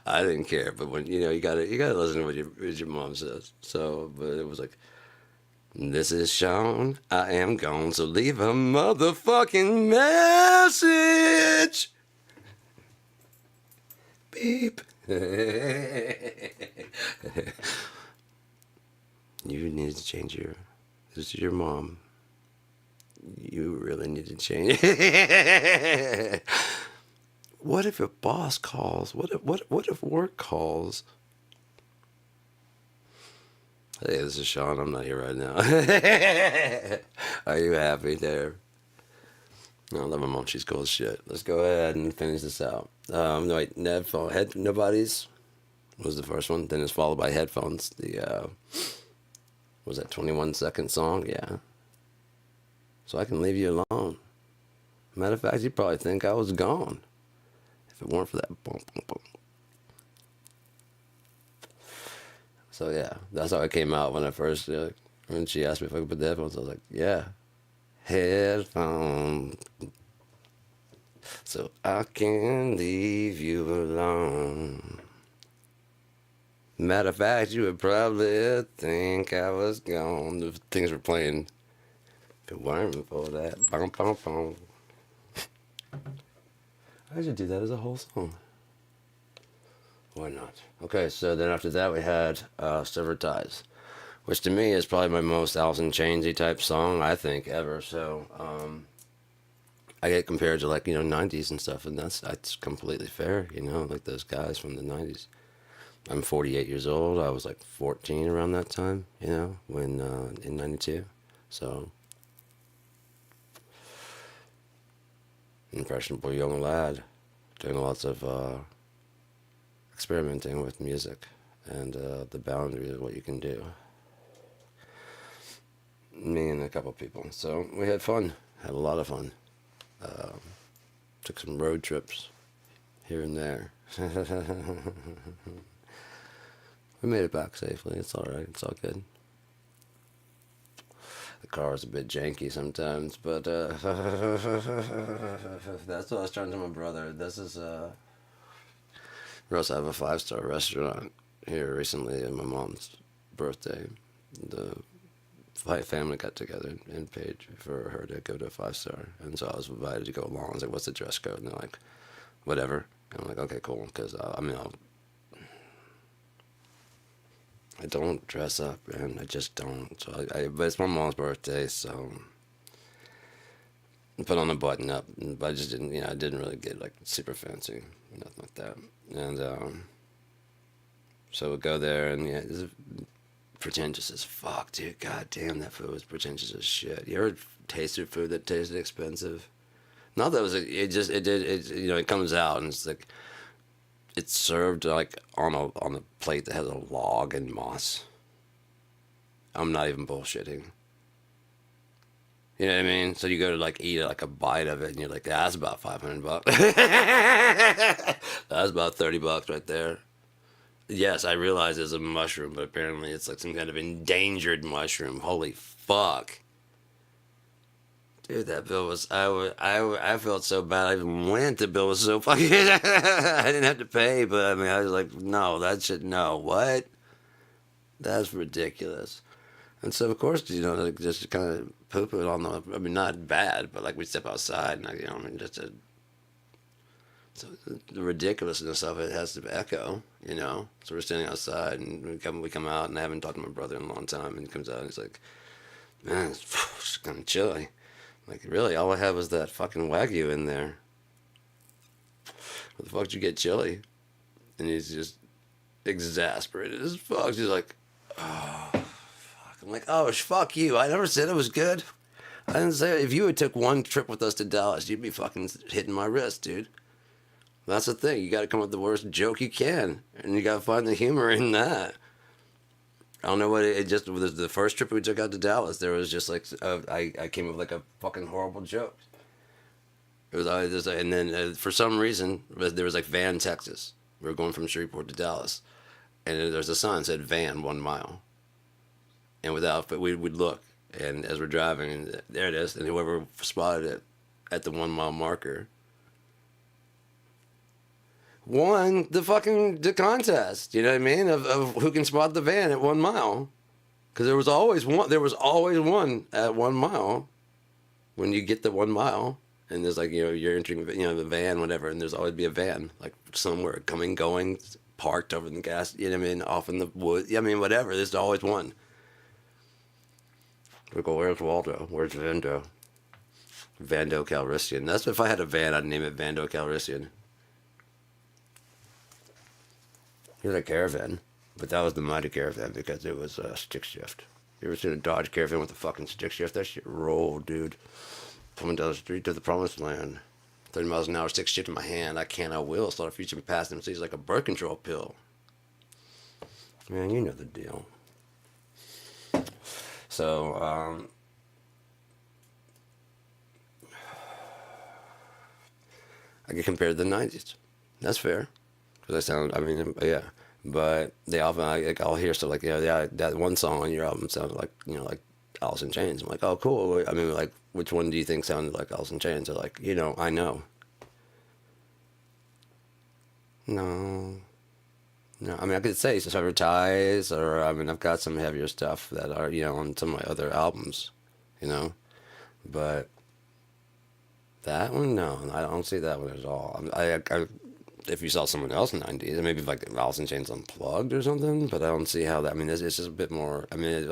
I didn't care, but when you gotta listen to what your mom says. So, but it was like, "This is Sean. I am gone. So leave a motherfucking message." Beep. You need to change your. This is your mom. You really need to change. What if your boss calls? What if work calls? Hey, this is Sean. I'm not here right now. Are you happy there? No, I love my mom. She's cool as shit. Let's go ahead and finish this out. No, wait. Nobody's was the first one. Then it's followed by Headphones. The was that 21-second song? Yeah. So I can leave you alone. Matter of fact, you probably think I was gone if it weren't for that boom, boom, boom. So yeah, that's how it came out when I first, when she asked me if I could put the headphones, I was like, yeah, headphones, so I can leave you alone. Matter of fact, you would probably think I was gone. The things were playing. If it weren't for that, bum, bum, bum. I should do that as a whole song. Why not? Okay, so then after that we had Severed Ties, which to me is probably my most Alice in Chainsy type song, I think, ever. So I get compared to 90s and stuff, and that's completely fair, like those guys from the 90s. I'm 48 years old. I was like 14 around that time, when in 92. So impressionable young lad doing lots of experimenting with music and the boundaries of what you can do. Me and a couple people. So we had fun. Had a lot of fun. Took some road trips here and there. We made it back safely. It's all right. It's all good. The car is a bit janky sometimes, but that's what I was trying to my brother. This is we also have a 5-star restaurant here recently at my mom's birthday. The family got together and paid for her to go to a 5-star, and so I was invited to go along. I was like, "What's the dress code?" And they're like, "Whatever." And I'm like, "Okay, cool," because I don't dress up, and I just don't. So but it's my mom's birthday, so I put on a button up, but I just didn't. I didn't really get super fancy, nothing like that. And so we go there, and it's pretentious as fuck, dude. God damn, that food was pretentious as shit. You ever tasted food that tasted expensive? Not that it comes out and it's like. It's served on a plate that has a log and moss. I'm not even bullshitting. You know what I mean? So you go to eat a bite of it, and you're like, "That's about $500." That's about $30 right there. Yes, I realize it's a mushroom, but apparently it's some kind of endangered mushroom. Holy fuck! Dude, that bill was. I felt so bad. I even went. The bill was so fucking. I didn't have to pay, but I mean, I was like, no, that shit, no. What? That's ridiculous. And so, of course, like, just kind of poop it on the. I mean, not bad, but like we step outside, and I mean, so the ridiculousness of it has to echo. So we're standing outside, and we come out, and I haven't talked to my brother in a long time, and he comes out, and he's like, man, it's kind of chilly. Like, really, all I had was that fucking Wagyu in there. What the fuck did you get chili? And he's just exasperated as fuck. He's like, oh, fuck. I'm like, oh, fuck you. I never said it was good. I didn't say it. If you had took one trip with us to Dallas, you'd be fucking hitting my wrist, dude. That's the thing. You got to come up with the worst joke you can. And you got to find the humor in that. I don't know what it just was. The first trip we took out to Dallas, there was just like I came up with like a fucking horrible joke. It was always just, and then for some reason there was like Van, Texas. We were going from Shreveport to Dallas, and there's a sign that said Van 1 mile. And but we'd look, and as we're driving, and there it is, and whoever spotted it at the 1 mile marker won the contest. You know what I mean? Of who can spot the van at 1 mile. Because there was always one. There was always one at 1 mile. When you get the 1 mile, and there's like you're entering the van, whatever, and there's always be a van like somewhere coming, going, parked over in the gas. You know what I mean? Off in the woods. I mean, whatever. There's always one. We go. Where's Waldo? Where's Vando? Vando Calrissian. That's if I had a van, I'd name it Vando Calrissian. He had a Caravan, but that was the mighty Caravan because it was stick shift. You ever seen a Dodge Caravan with a fucking stick shift? That shit rolled, dude. Coming down the street to the promised land. 30 miles an hour, stick shift in my hand. I can, I will. Start reaching past him. So he's like a birth control pill. Man, you know the deal. So, I get compared to the 90s. That's fair. Because yeah. But they often, I'll hear stuff like, yeah, that one song on your album sounded like, like Alice in Chains. I'm like, oh, cool. I mean, like, which one do you think sounded like Alice in Chains? They're like, I know. No. I mean, I could say Sever Ties, or, I mean, I've got some heavier stuff that are, on some of my other albums, But that one, no, I don't see that one at all. If you saw someone else in the 90s, maybe like Alice in Chains Unplugged or something, but I don't see how that, I mean, it's just a bit more, I mean,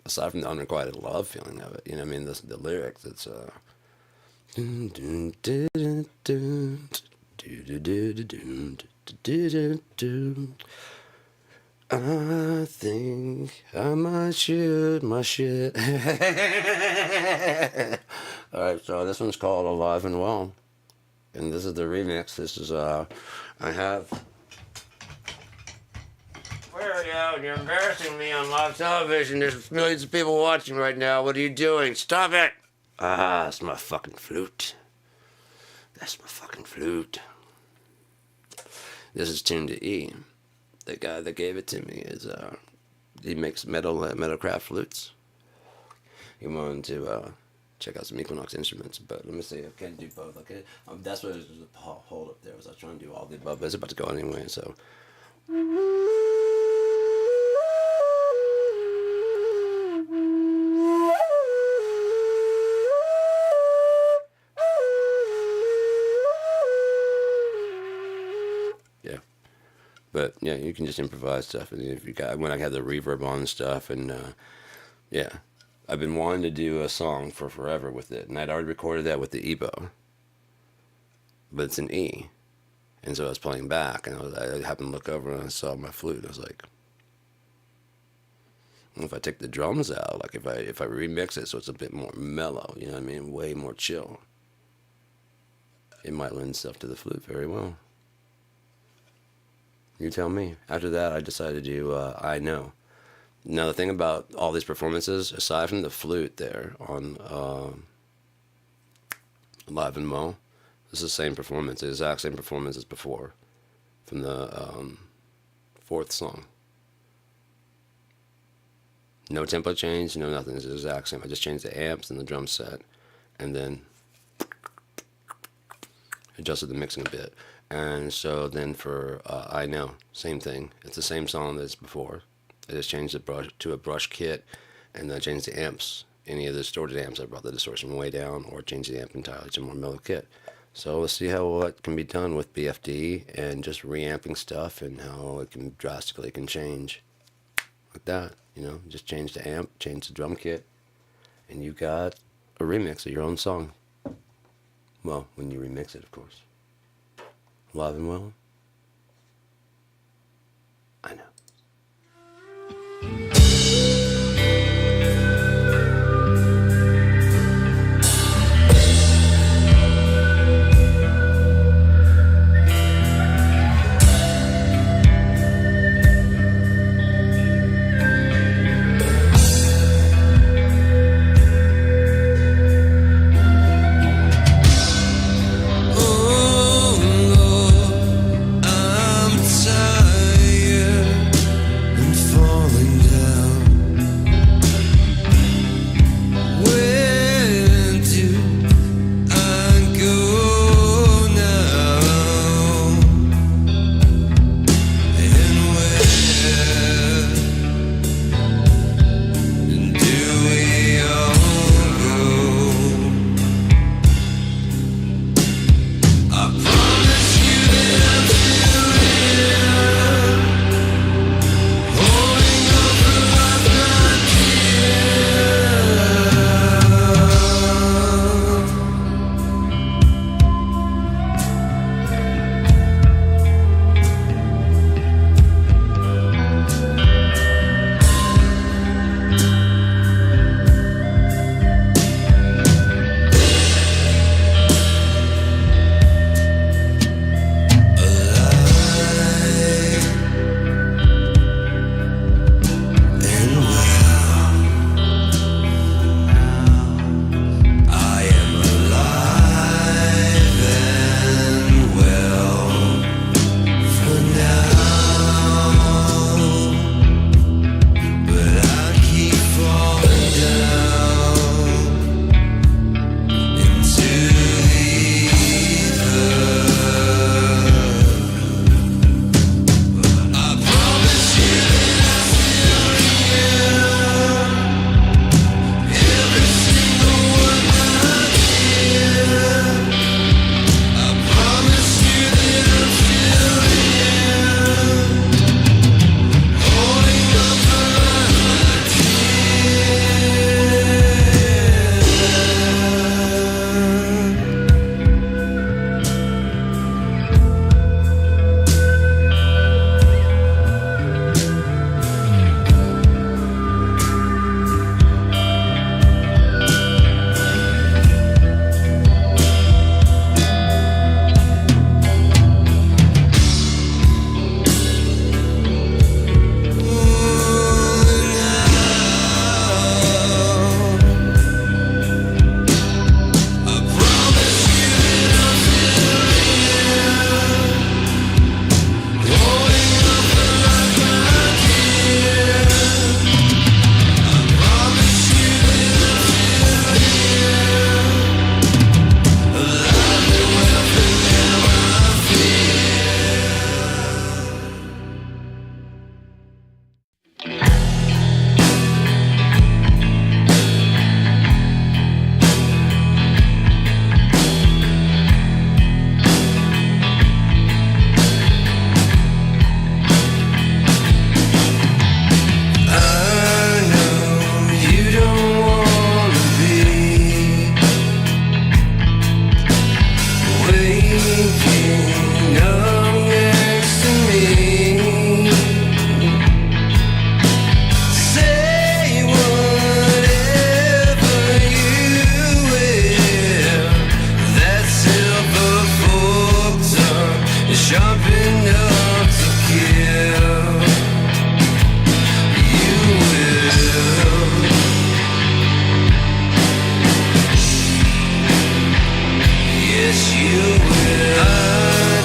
aside from the unrequited love feeling of it, I mean, the lyrics, it's, I think I might shoot my shit. Alright, so this one's called Alive and Well. And this is the remix. This is, I have... Where are you? You're embarrassing me on live television. There's millions of people watching right now. What are you doing? Stop it! Ah, that's my fucking flute. That's my fucking flute. This is tuned to E. The guy that gave it to me is, he makes metalcraft flutes. He wanted to, check out some Equinox instruments, but let me see. I can't do both. Okay, that's what it was. The hold up there was. I was trying to do all the above, but it's about to go anyway. So. Yeah, but yeah, you can just improvise stuff, and if you got when I have the reverb on and stuff, and yeah. I've been wanting to do a song for forever with it, and I'd already recorded that with the EBO, but it's an E, and so I was playing back, and I happened to look over and I saw my flute. I was like, if I take the drums out, like if I remix it so it's a bit more mellow, you know what I mean, way more chill, it might lend itself to the flute very well. You tell me. After that, I decided to do I Know. Now, the thing about all these performances, aside from the flute there on Live and Mo, this is the same performance, the exact same performance as before, from the fourth song. No tempo change, no nothing, it's the exact same. I just changed the amps and the drum set. and then adjusted the mixing a bit. And so then for I Know, same thing. It's the same song as before. I just changed the brush to a brush kit, and then I changed the amps. Any of the distorted amps, I brought the distortion way down, or changed the amp entirely to a more mellow kit. So let's see how what can be done with BFD and just reamping stuff, and how it can drastically change like that. You know, just change the amp, change the drum kit, and you got a remix of your own song. Well, when you remix it, of course. Live and well. I know. Yes, you will.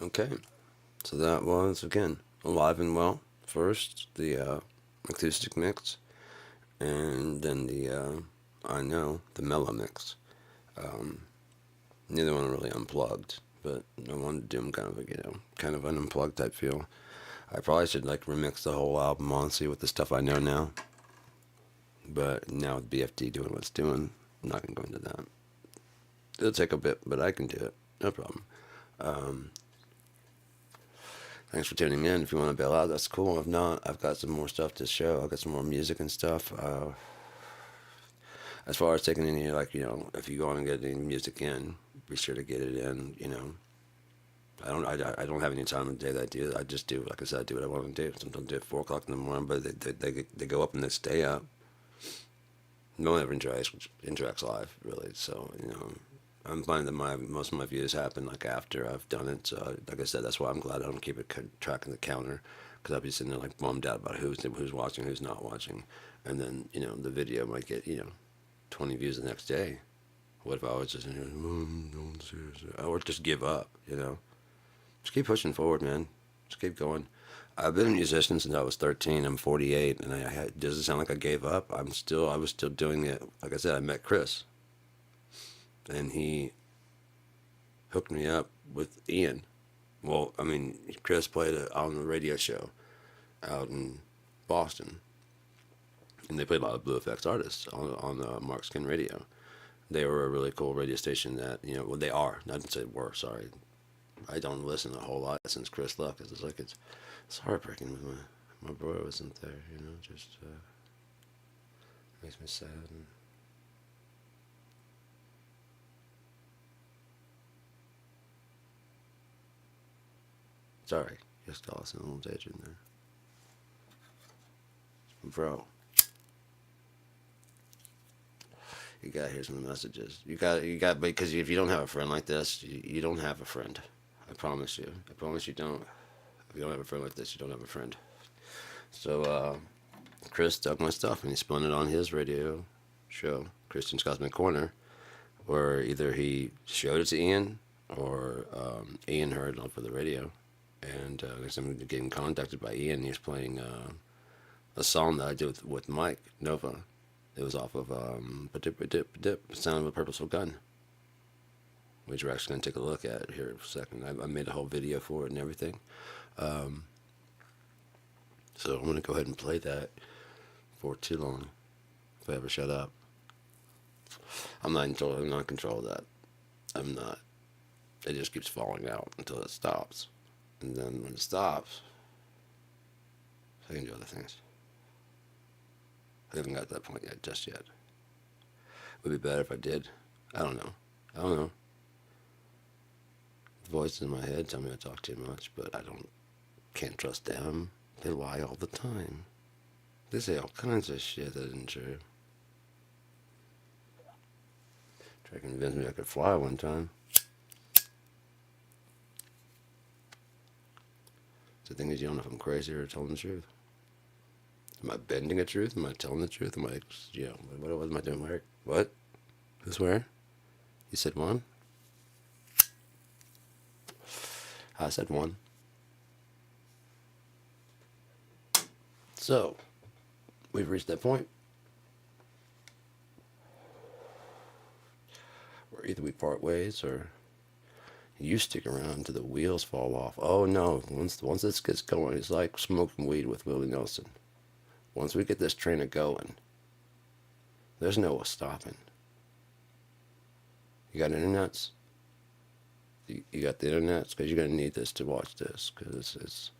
Okay, so that was, again, Alive and Well. First, the acoustic mix, and then I Know, the mellow mix. Neither one are really unplugged, but I wanted to do them kind of, kind of an unplugged type feel. I probably should like remix the whole album, honestly, with the stuff I know now. But now with BFD doing what it's doing, I'm not gonna go into that. It'll take a bit, but I can do it. No problem. Um, Thanks for tuning in. If you want to bail out, that's cool. If not, I've got some more stuff to show. I've got some more music and stuff. As far as taking any, like, if you want to get any music in, be sure to get it in. I don't have any time of the day that I do. I just do, like I said, I do what I want to do. Sometimes I do it at 4 o'clock in the morning, but they go up and they stay up. No one ever interacts live, really. So, I'm finding that most of my views happen like after I've done it. So, like I said, that's why I'm glad I don't keep it tracking the counter, because I'd be sitting there like bummed out about who's watching, who's not watching, and then the video might get 20 views the next day. What if I was just or just give up? Just keep pushing forward, man. Just keep going. I've been a musician since I was 13. I'm 48, and does it sound like I gave up? I was still doing it. Like I said, I met Chris, and he hooked me up with Ian. Well, I mean, Chris played on the radio show out in Boston, and they played a lot of BlueFX artists on Mark Skin Radio. They were a really cool radio station that, well, they are. I didn't say were, sorry. I don't listen a whole lot since Chris left, because it's heartbreaking with my brother wasn't there, just makes me sad. And sorry, just tossing a little edge in there. Bro, you gotta hear some of the messages. You got, because if you don't have a friend like this, you don't have a friend. I promise you. I promise you don't. If you don't have a friend like this, you don't have a friend. So, Chris dug my stuff, and he spun it on his radio show, Christian's Cosmic Corner, where either he showed it to Ian, or Ian heard it for the radio. And next time getting contacted by Ian, he's playing a song that I did with Mike Nova. It was off of Sound of a Purposeful Gun, which we're actually going to take a look at here in a second. I made a whole video for it and everything. So I'm going to go ahead and play that for too long, if I ever shut up. I'm not in control of that. I'm not. It just keeps falling out until it stops. And then when it stops, I can do other things. I haven't got to that point yet, just yet. It would be better if I did. I don't know. The voices in my head tell me I talk too much, but can't trust them. They lie all the time. They say all kinds of shit that isn't true. Try to convince me I could fly one time. The thing is, you don't know if I'm crazy or telling the truth. Am I bending the truth? Am I telling the truth? Am I, what am I doing? Where? What? Who's where? You said one? I said one. So, we've reached that point where either we part ways, or you stick around until the wheels fall off. Oh no, once this gets going, it's like smoking weed with Willie Nelson. Once we get this train going, there's no stopping. You got internets? You got the internets? Because you're going to need this to watch this, because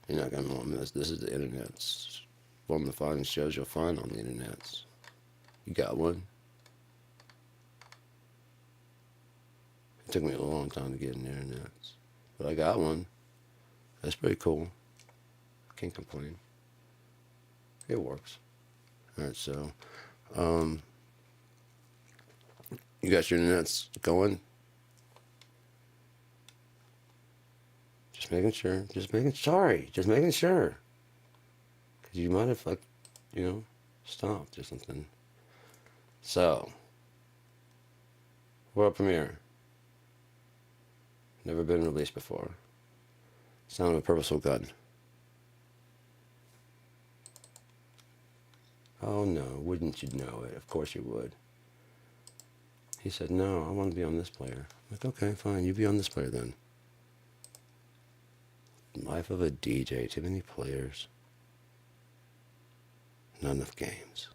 you're not going to want this. This is the internets. One of the finest shows you'll find on the internets. You got one? It took me a long time to get an internet, but I got one. That's pretty cool. Can't complain. It works. Alright, so you got your internets going? Just making sure. Just making sure. Because you might have, stopped or something. So, world premiere. Never been released before. Sound of a purposeful gun. Oh no, wouldn't you know it? Of course you would. He said, no, I want to be on this player. I'm like, okay, fine, you be on this player then. Life of a DJ, too many players. Not enough games.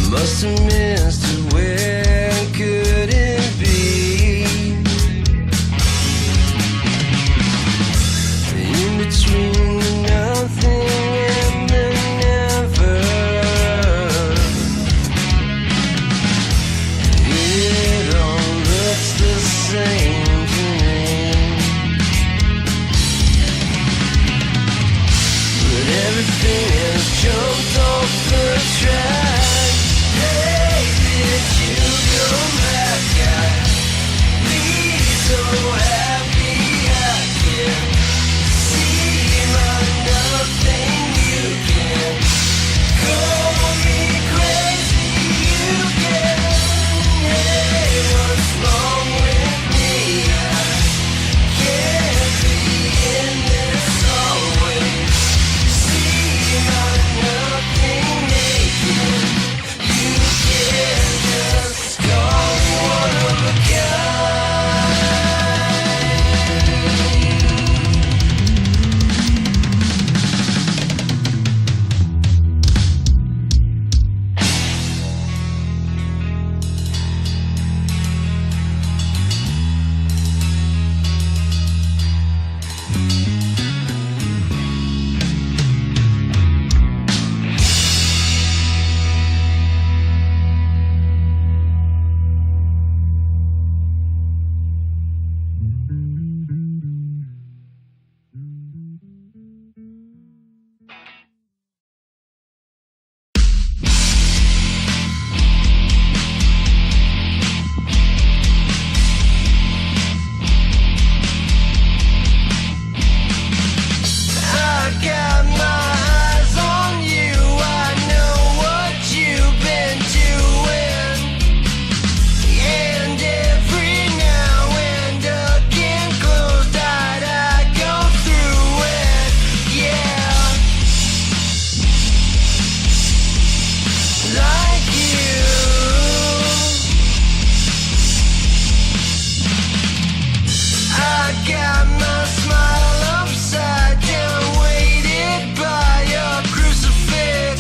Must have missed it, where could it be? In between the nothing and the never, it all looks the same to me. But everything has jumped off the track. Hey, did you come back? I'd be so happy I can see my nothing. You can call me crazy, you can. Hey, what's wrong with me? I can't be in this always. See my nothing naked. You can't just call me one of a kind. I got my eyes on you. I know what you've been doing. And every now and again, closed-eyed, I go through it. Yeah, like you. I got my smile upside down, weighted by a crucifix.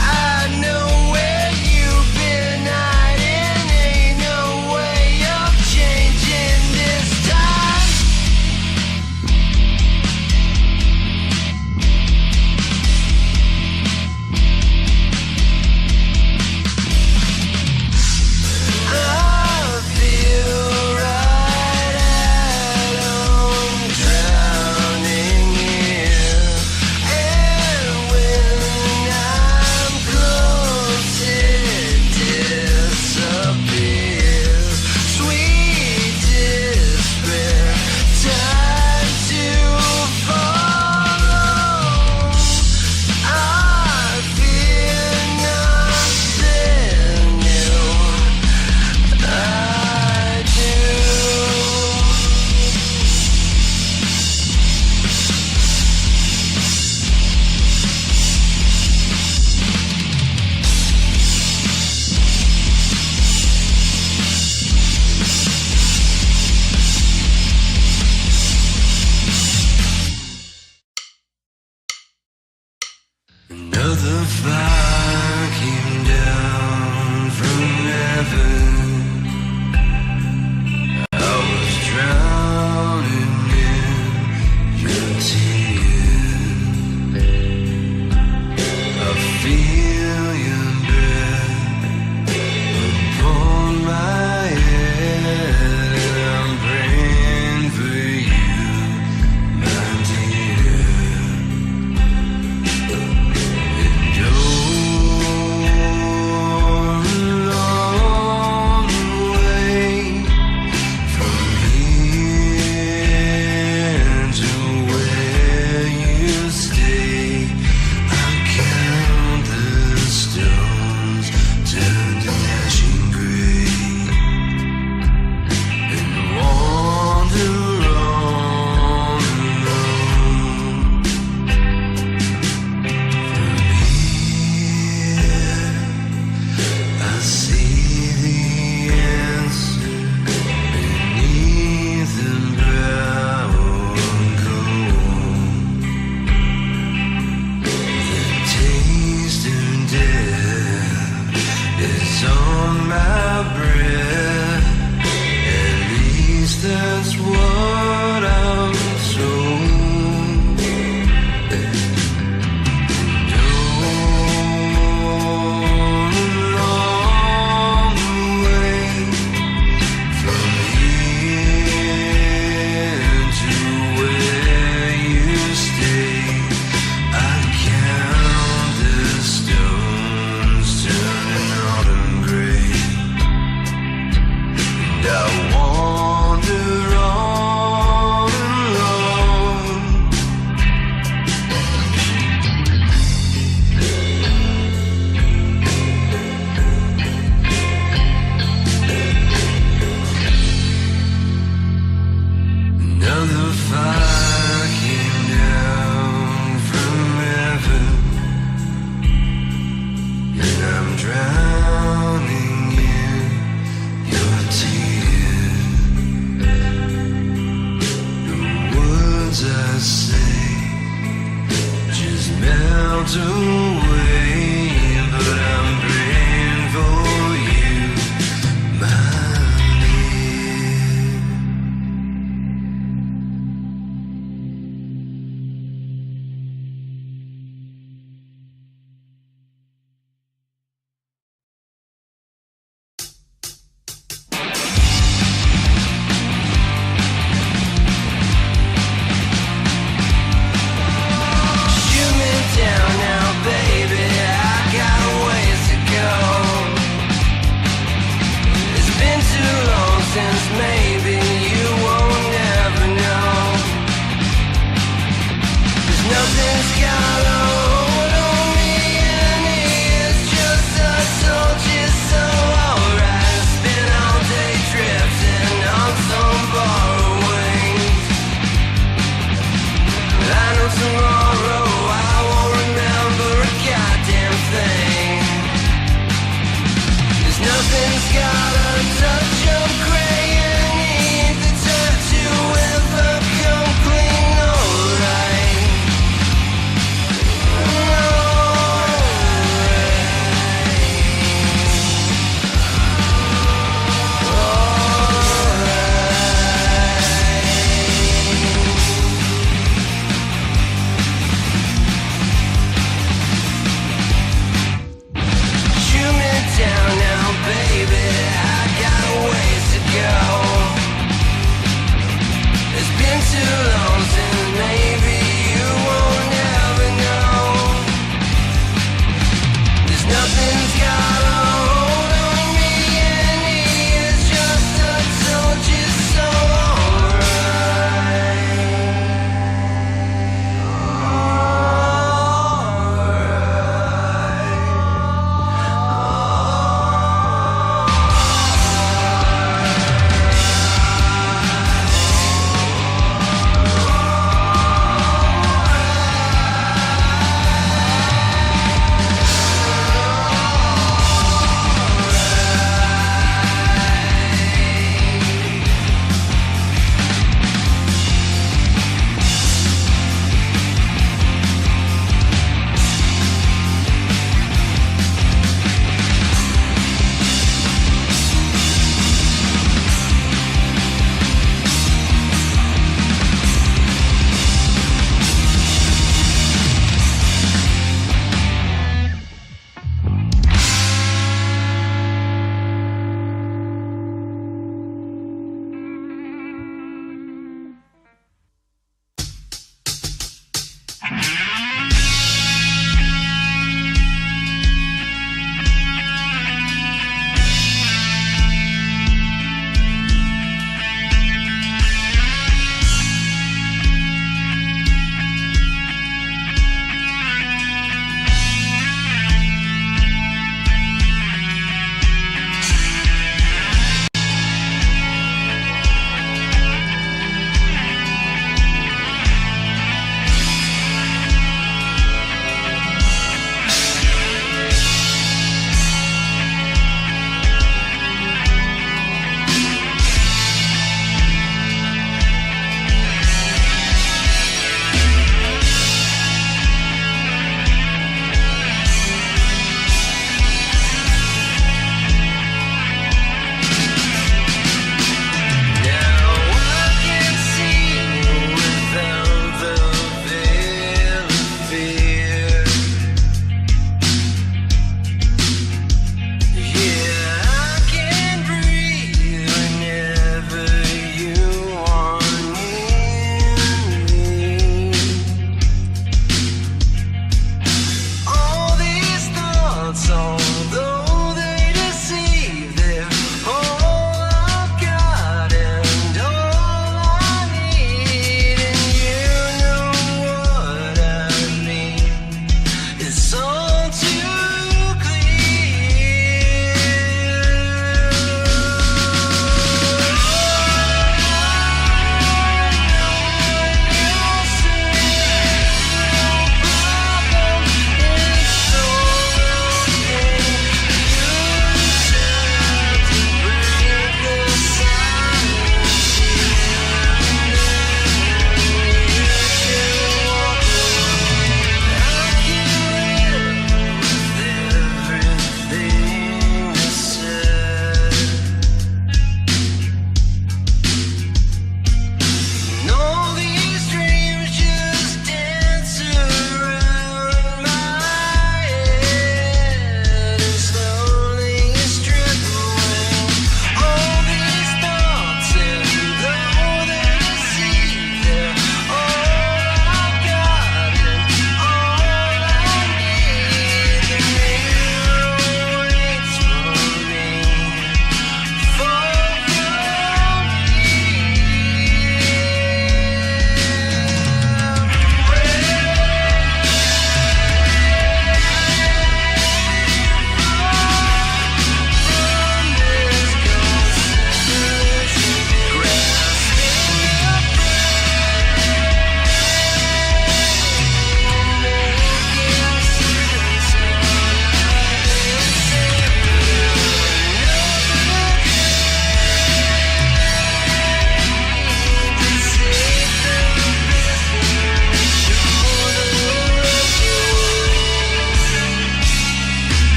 I know where you've been hiding, ain't no way of changing this time. I feel right at home, drowning here. And when I'm close, it disappears. Sweet despair, time to follow. I fear nothing new. I do. Another fire came down from heaven. I was drowning in your tears. I feel your breath upon my head, and I'm praying for you, my dear. And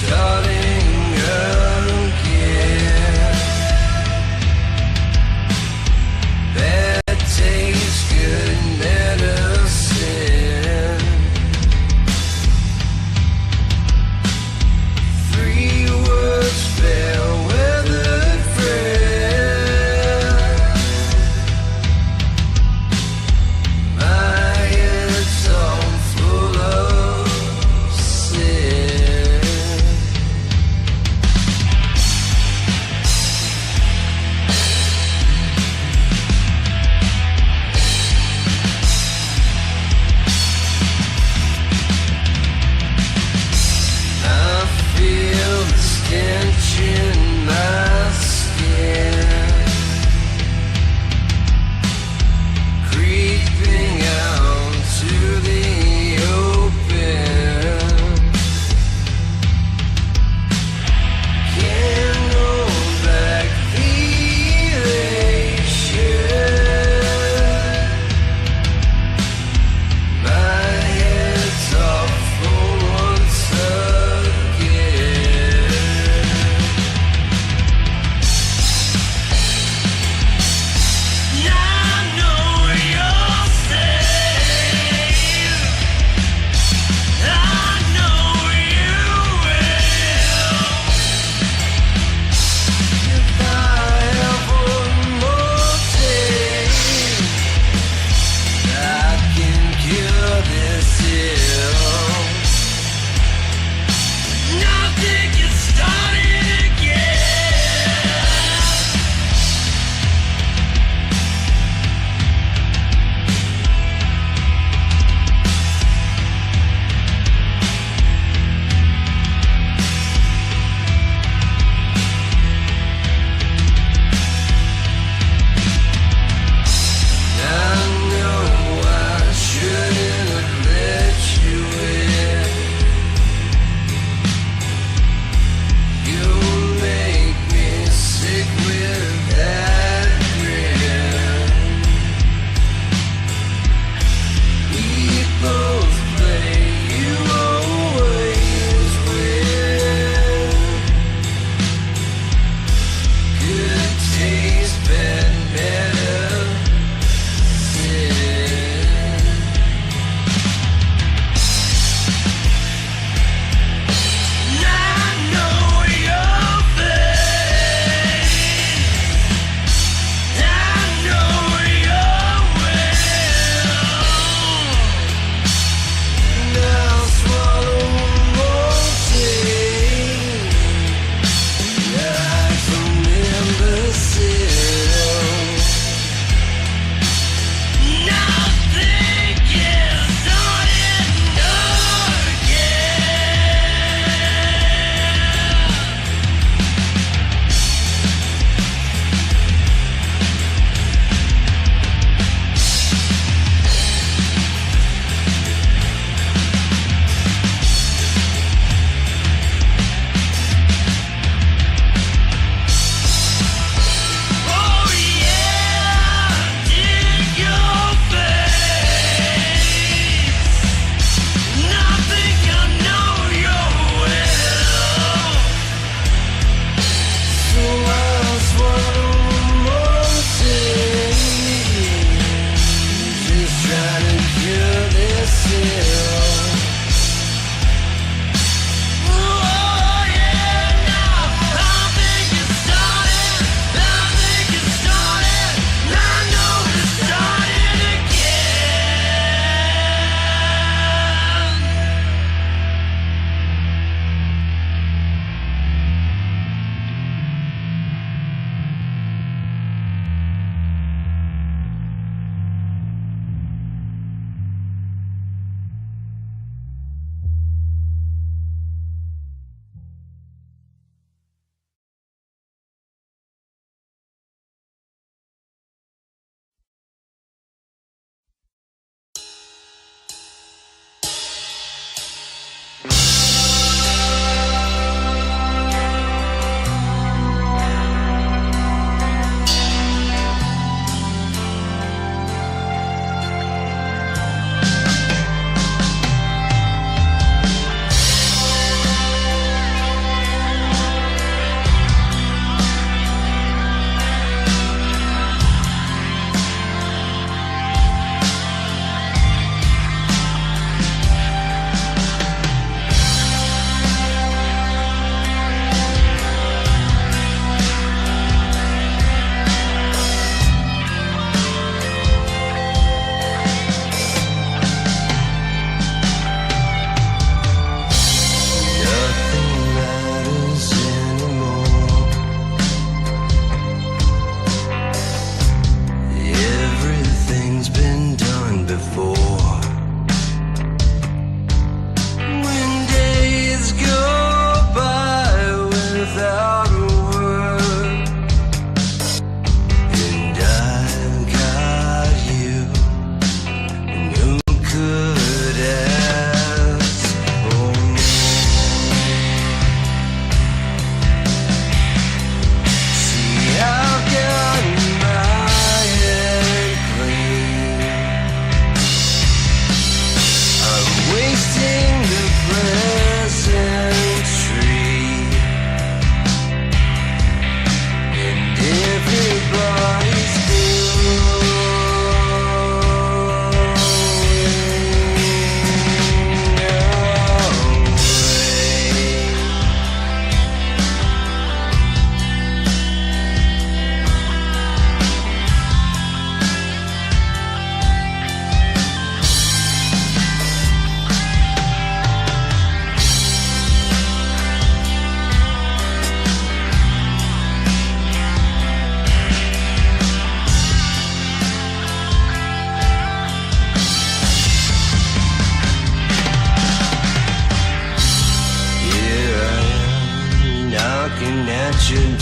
starting again. Bad taste, good medicine. 3 words, fair weather friend. My head's all full of sin.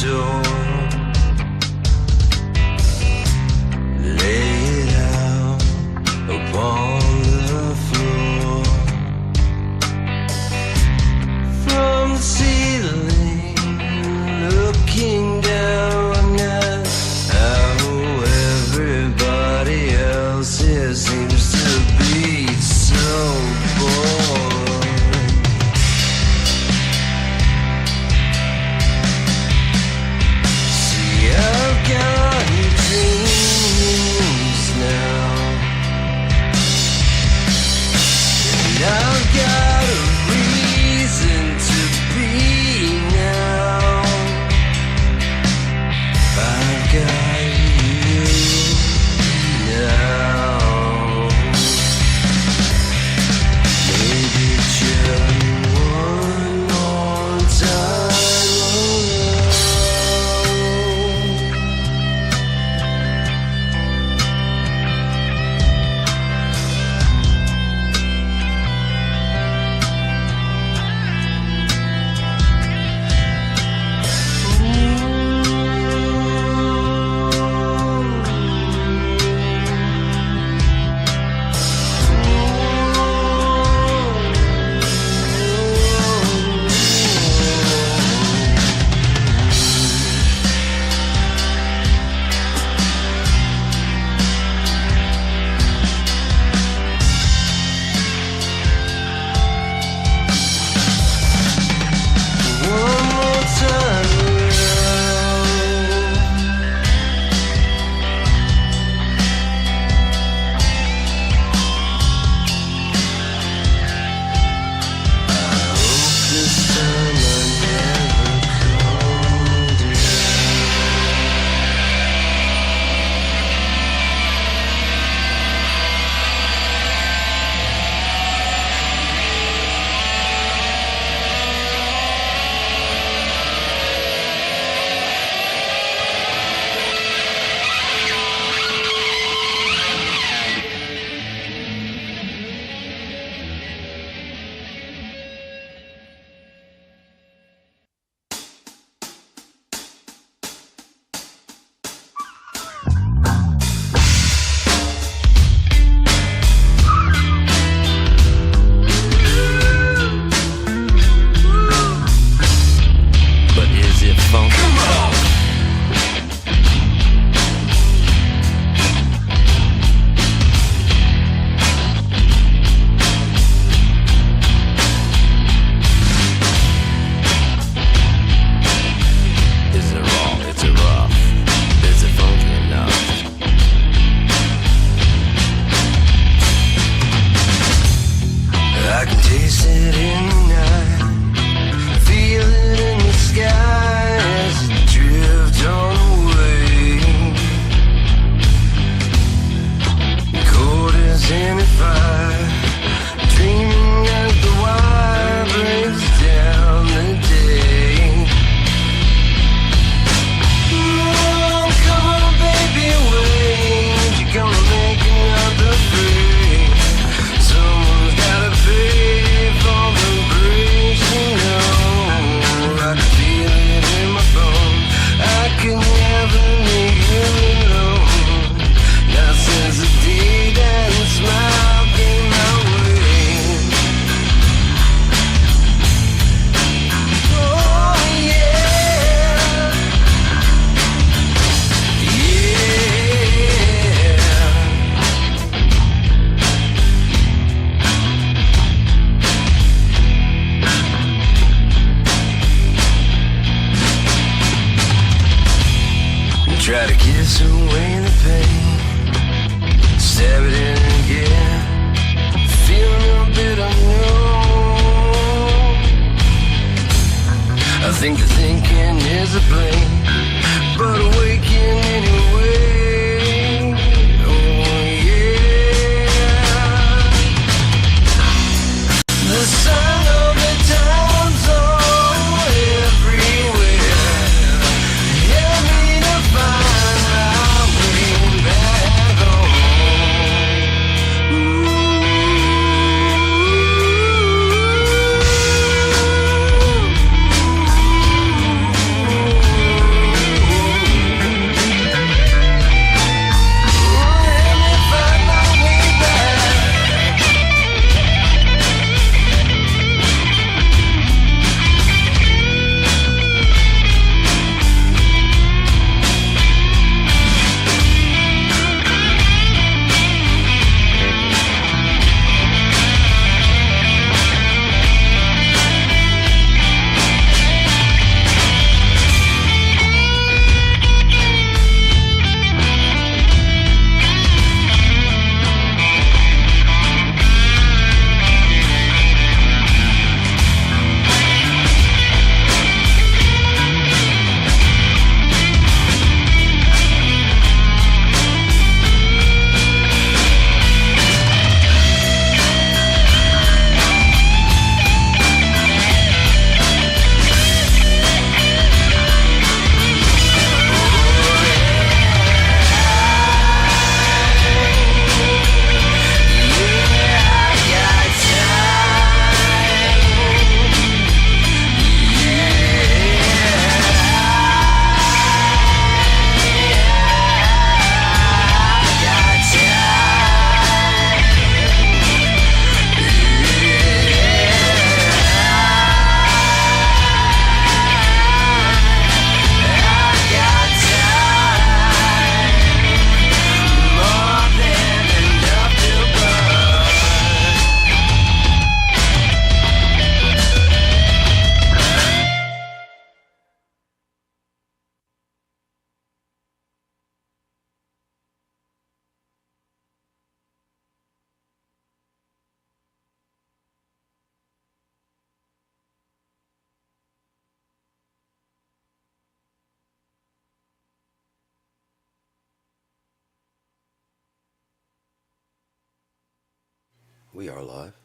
door. Lay it out upon the floor. From the ceiling, looking down at how everybody else here seems to be so bored. See, I've got dreams now, and I've got a reason to be now. I've got you now. Maybe just one more time alone. One more time around. I hope this time I never come But is it funk? Come on! Is it raw? Is it rough? Is it funky enough? I can taste it in the night, feel it in the sky as it drifts on away. Cold as any fire, dreaming as the wire breaks down the day. Oh, come on, baby, wait, you're gonna make another break. Someone's gotta pay for the breaks, you know. I can feel it in my bones. I could never leave you alone. Not since the day that a smile came my way. Oh yeah, yeah. Try to kiss away the pain, stab it in again, feeling a bit unknown. I think the thinking is a blame, but awaken anyway. Oh yeah, the sign of the times are everywhere. Help me to find my way back home. Ooh. We are live.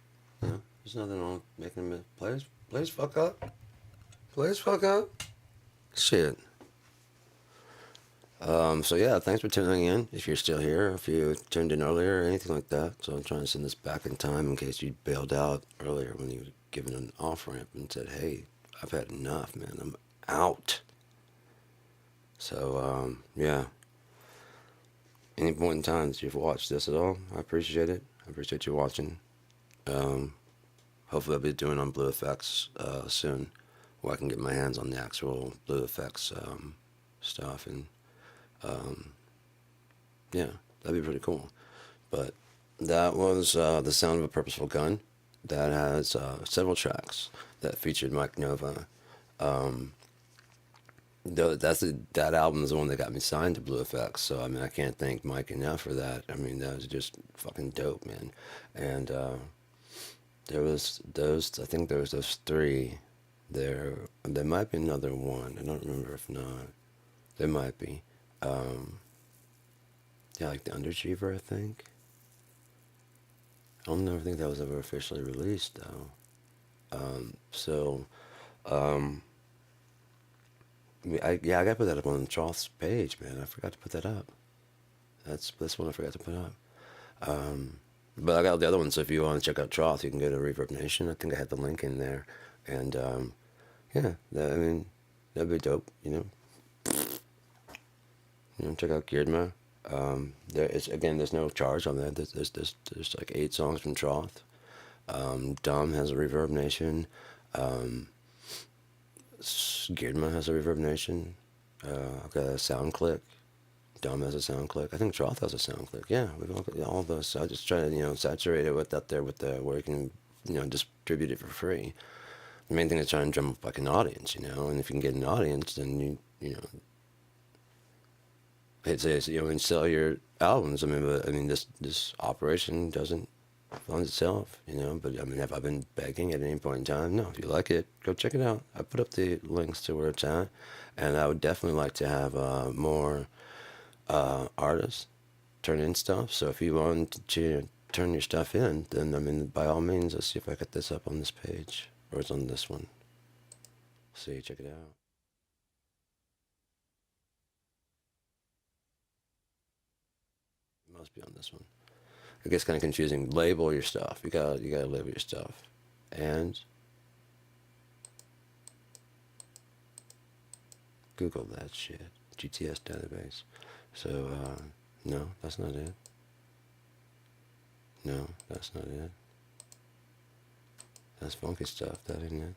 You know, there's nothing wrong with making them plays fuck up. Plays fuck up. Shit. So yeah, thanks for tuning in. If you're still here, if you tuned in earlier or anything like that. So I'm trying to send this back in time in case you bailed out earlier when you were given an off ramp and said, "Hey, I've had enough, man. I'm out." So yeah. Any point in time that you've watched this at all, I appreciate it. I appreciate you watching. Hopefully I'll be doing on BlueFX soon, where I can get my hands on the actual BlueFX stuff, and yeah, that'd be pretty cool. But that was The Sound of a Purposeful Gun. That has several tracks that featured Mike Nova. That album is the one that got me signed to BlueFX. So I mean, I can't thank Mike enough for that. I mean, that was just fucking dope, man. And there was those. I think there was those three. There might be another one. I don't remember if not. There might be. Yeah, like the Underachiever, I think. I don't ever think that was ever officially released though. I gotta put that up on Troth's page, man. I forgot to put that up. That's this one I forgot to put up. But I got the other one, so if you want to check out Troth, you can go to Reverb Nation. I think I had the link in there. And yeah, I mean, that'd be dope, you know. Check out GEAREDMAH. There's no charge on that. There's like 8 songs from Troth. Dom has a Reverb Nation. GEAREDMAH has a Reverb Nation. I've got a Sound Click. Dom has a Sound Click. I think Troth has a Sound Click. Yeah, we've all those. So I just try to saturate it with out there with the where you can distribute it for free. The main thing is trying to drum up like an audience, and if you can get an audience, then it says and sell your albums. I mean, this operation doesn't fund itself, But I mean, have I been begging at any point in time? No. If you like it, go check it out. I put up the links to where it's at, and I would definitely like to have more artists turn in stuff. So if you want to turn your stuff in, then I mean, by all means, let's see if I get this up on this page or it's on this one. See, check it out. It must be on this one. It gets kind of confusing. Label your stuff. You gotta label your stuff. And Google that shit. GTS database. So no, that's not it. No, that's not it. That's funky stuff. That ain't it.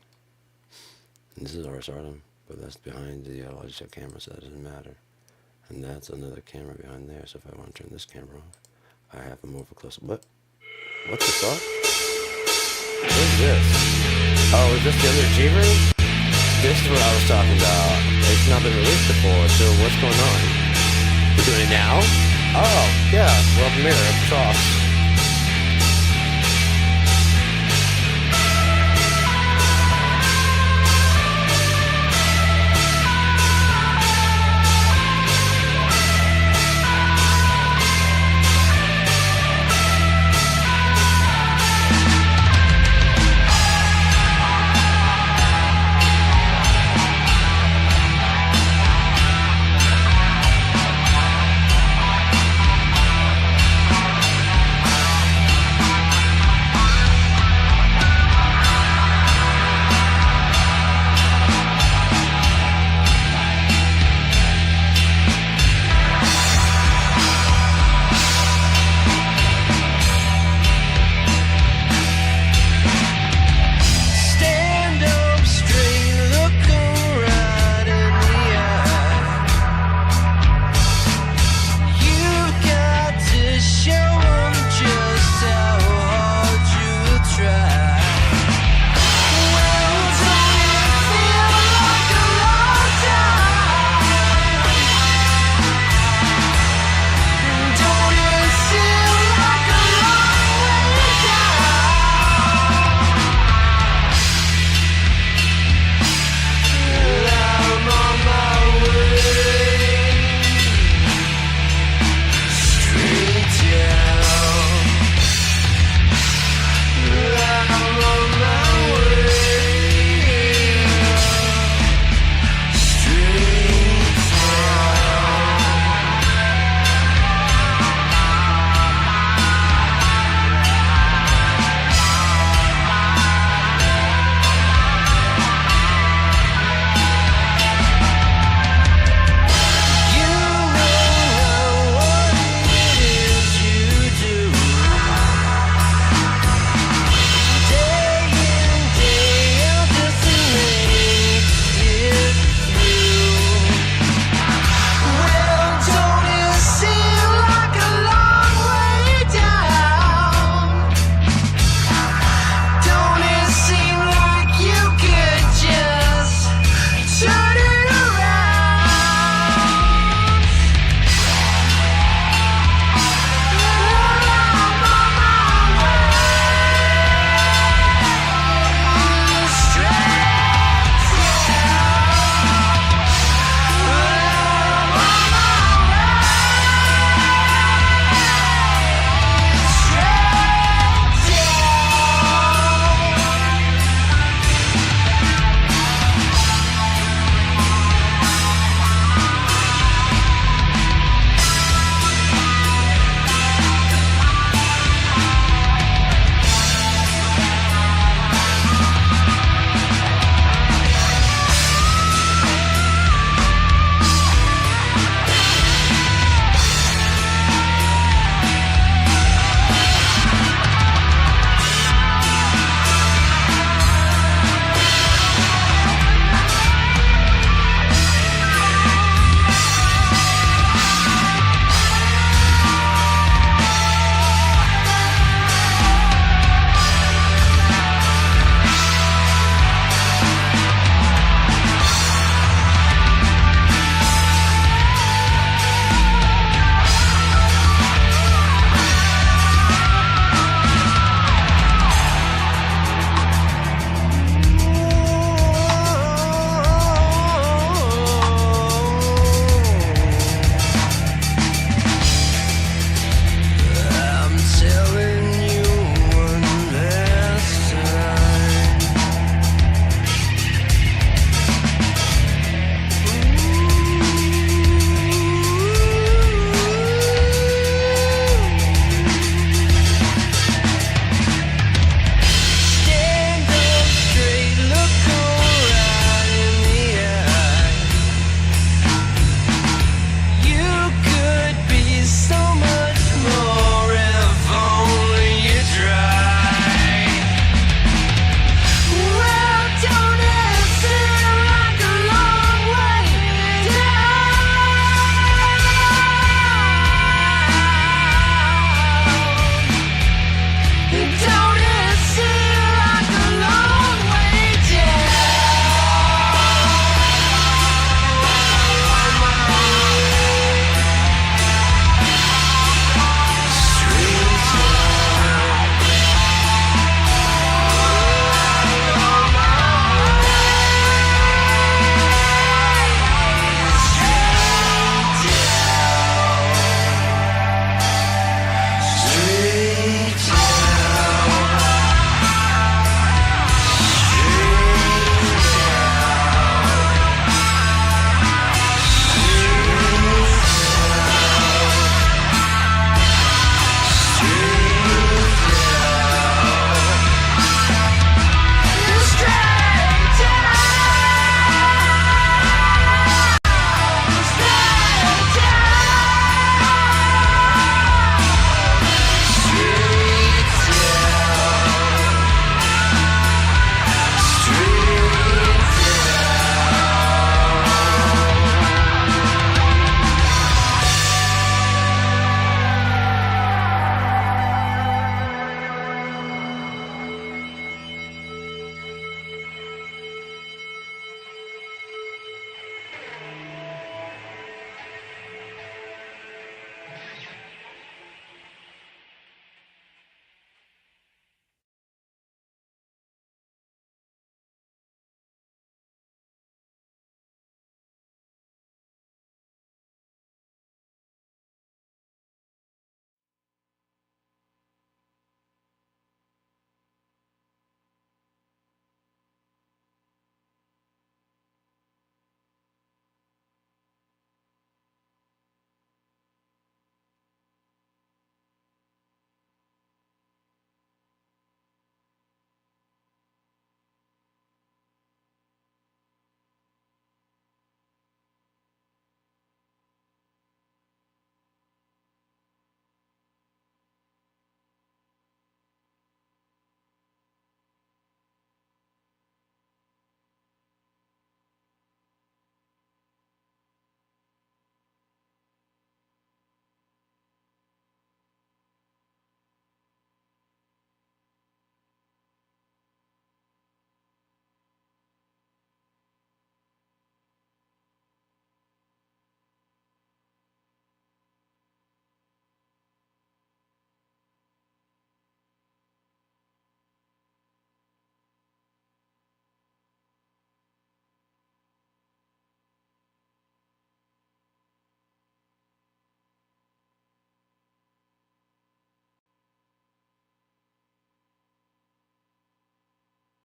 And this is RS Artem, but that's behind the Logitech camera, so that doesn't matter. And that's another camera behind there. So if I want to turn this camera off, I have a more of a close-up. What the fuck? What is this? Oh, is this the Underachiever? This is what I was talking about. It's not been released before, so what's going on? We're doing it now? Oh, yeah. Welcome here. Trough.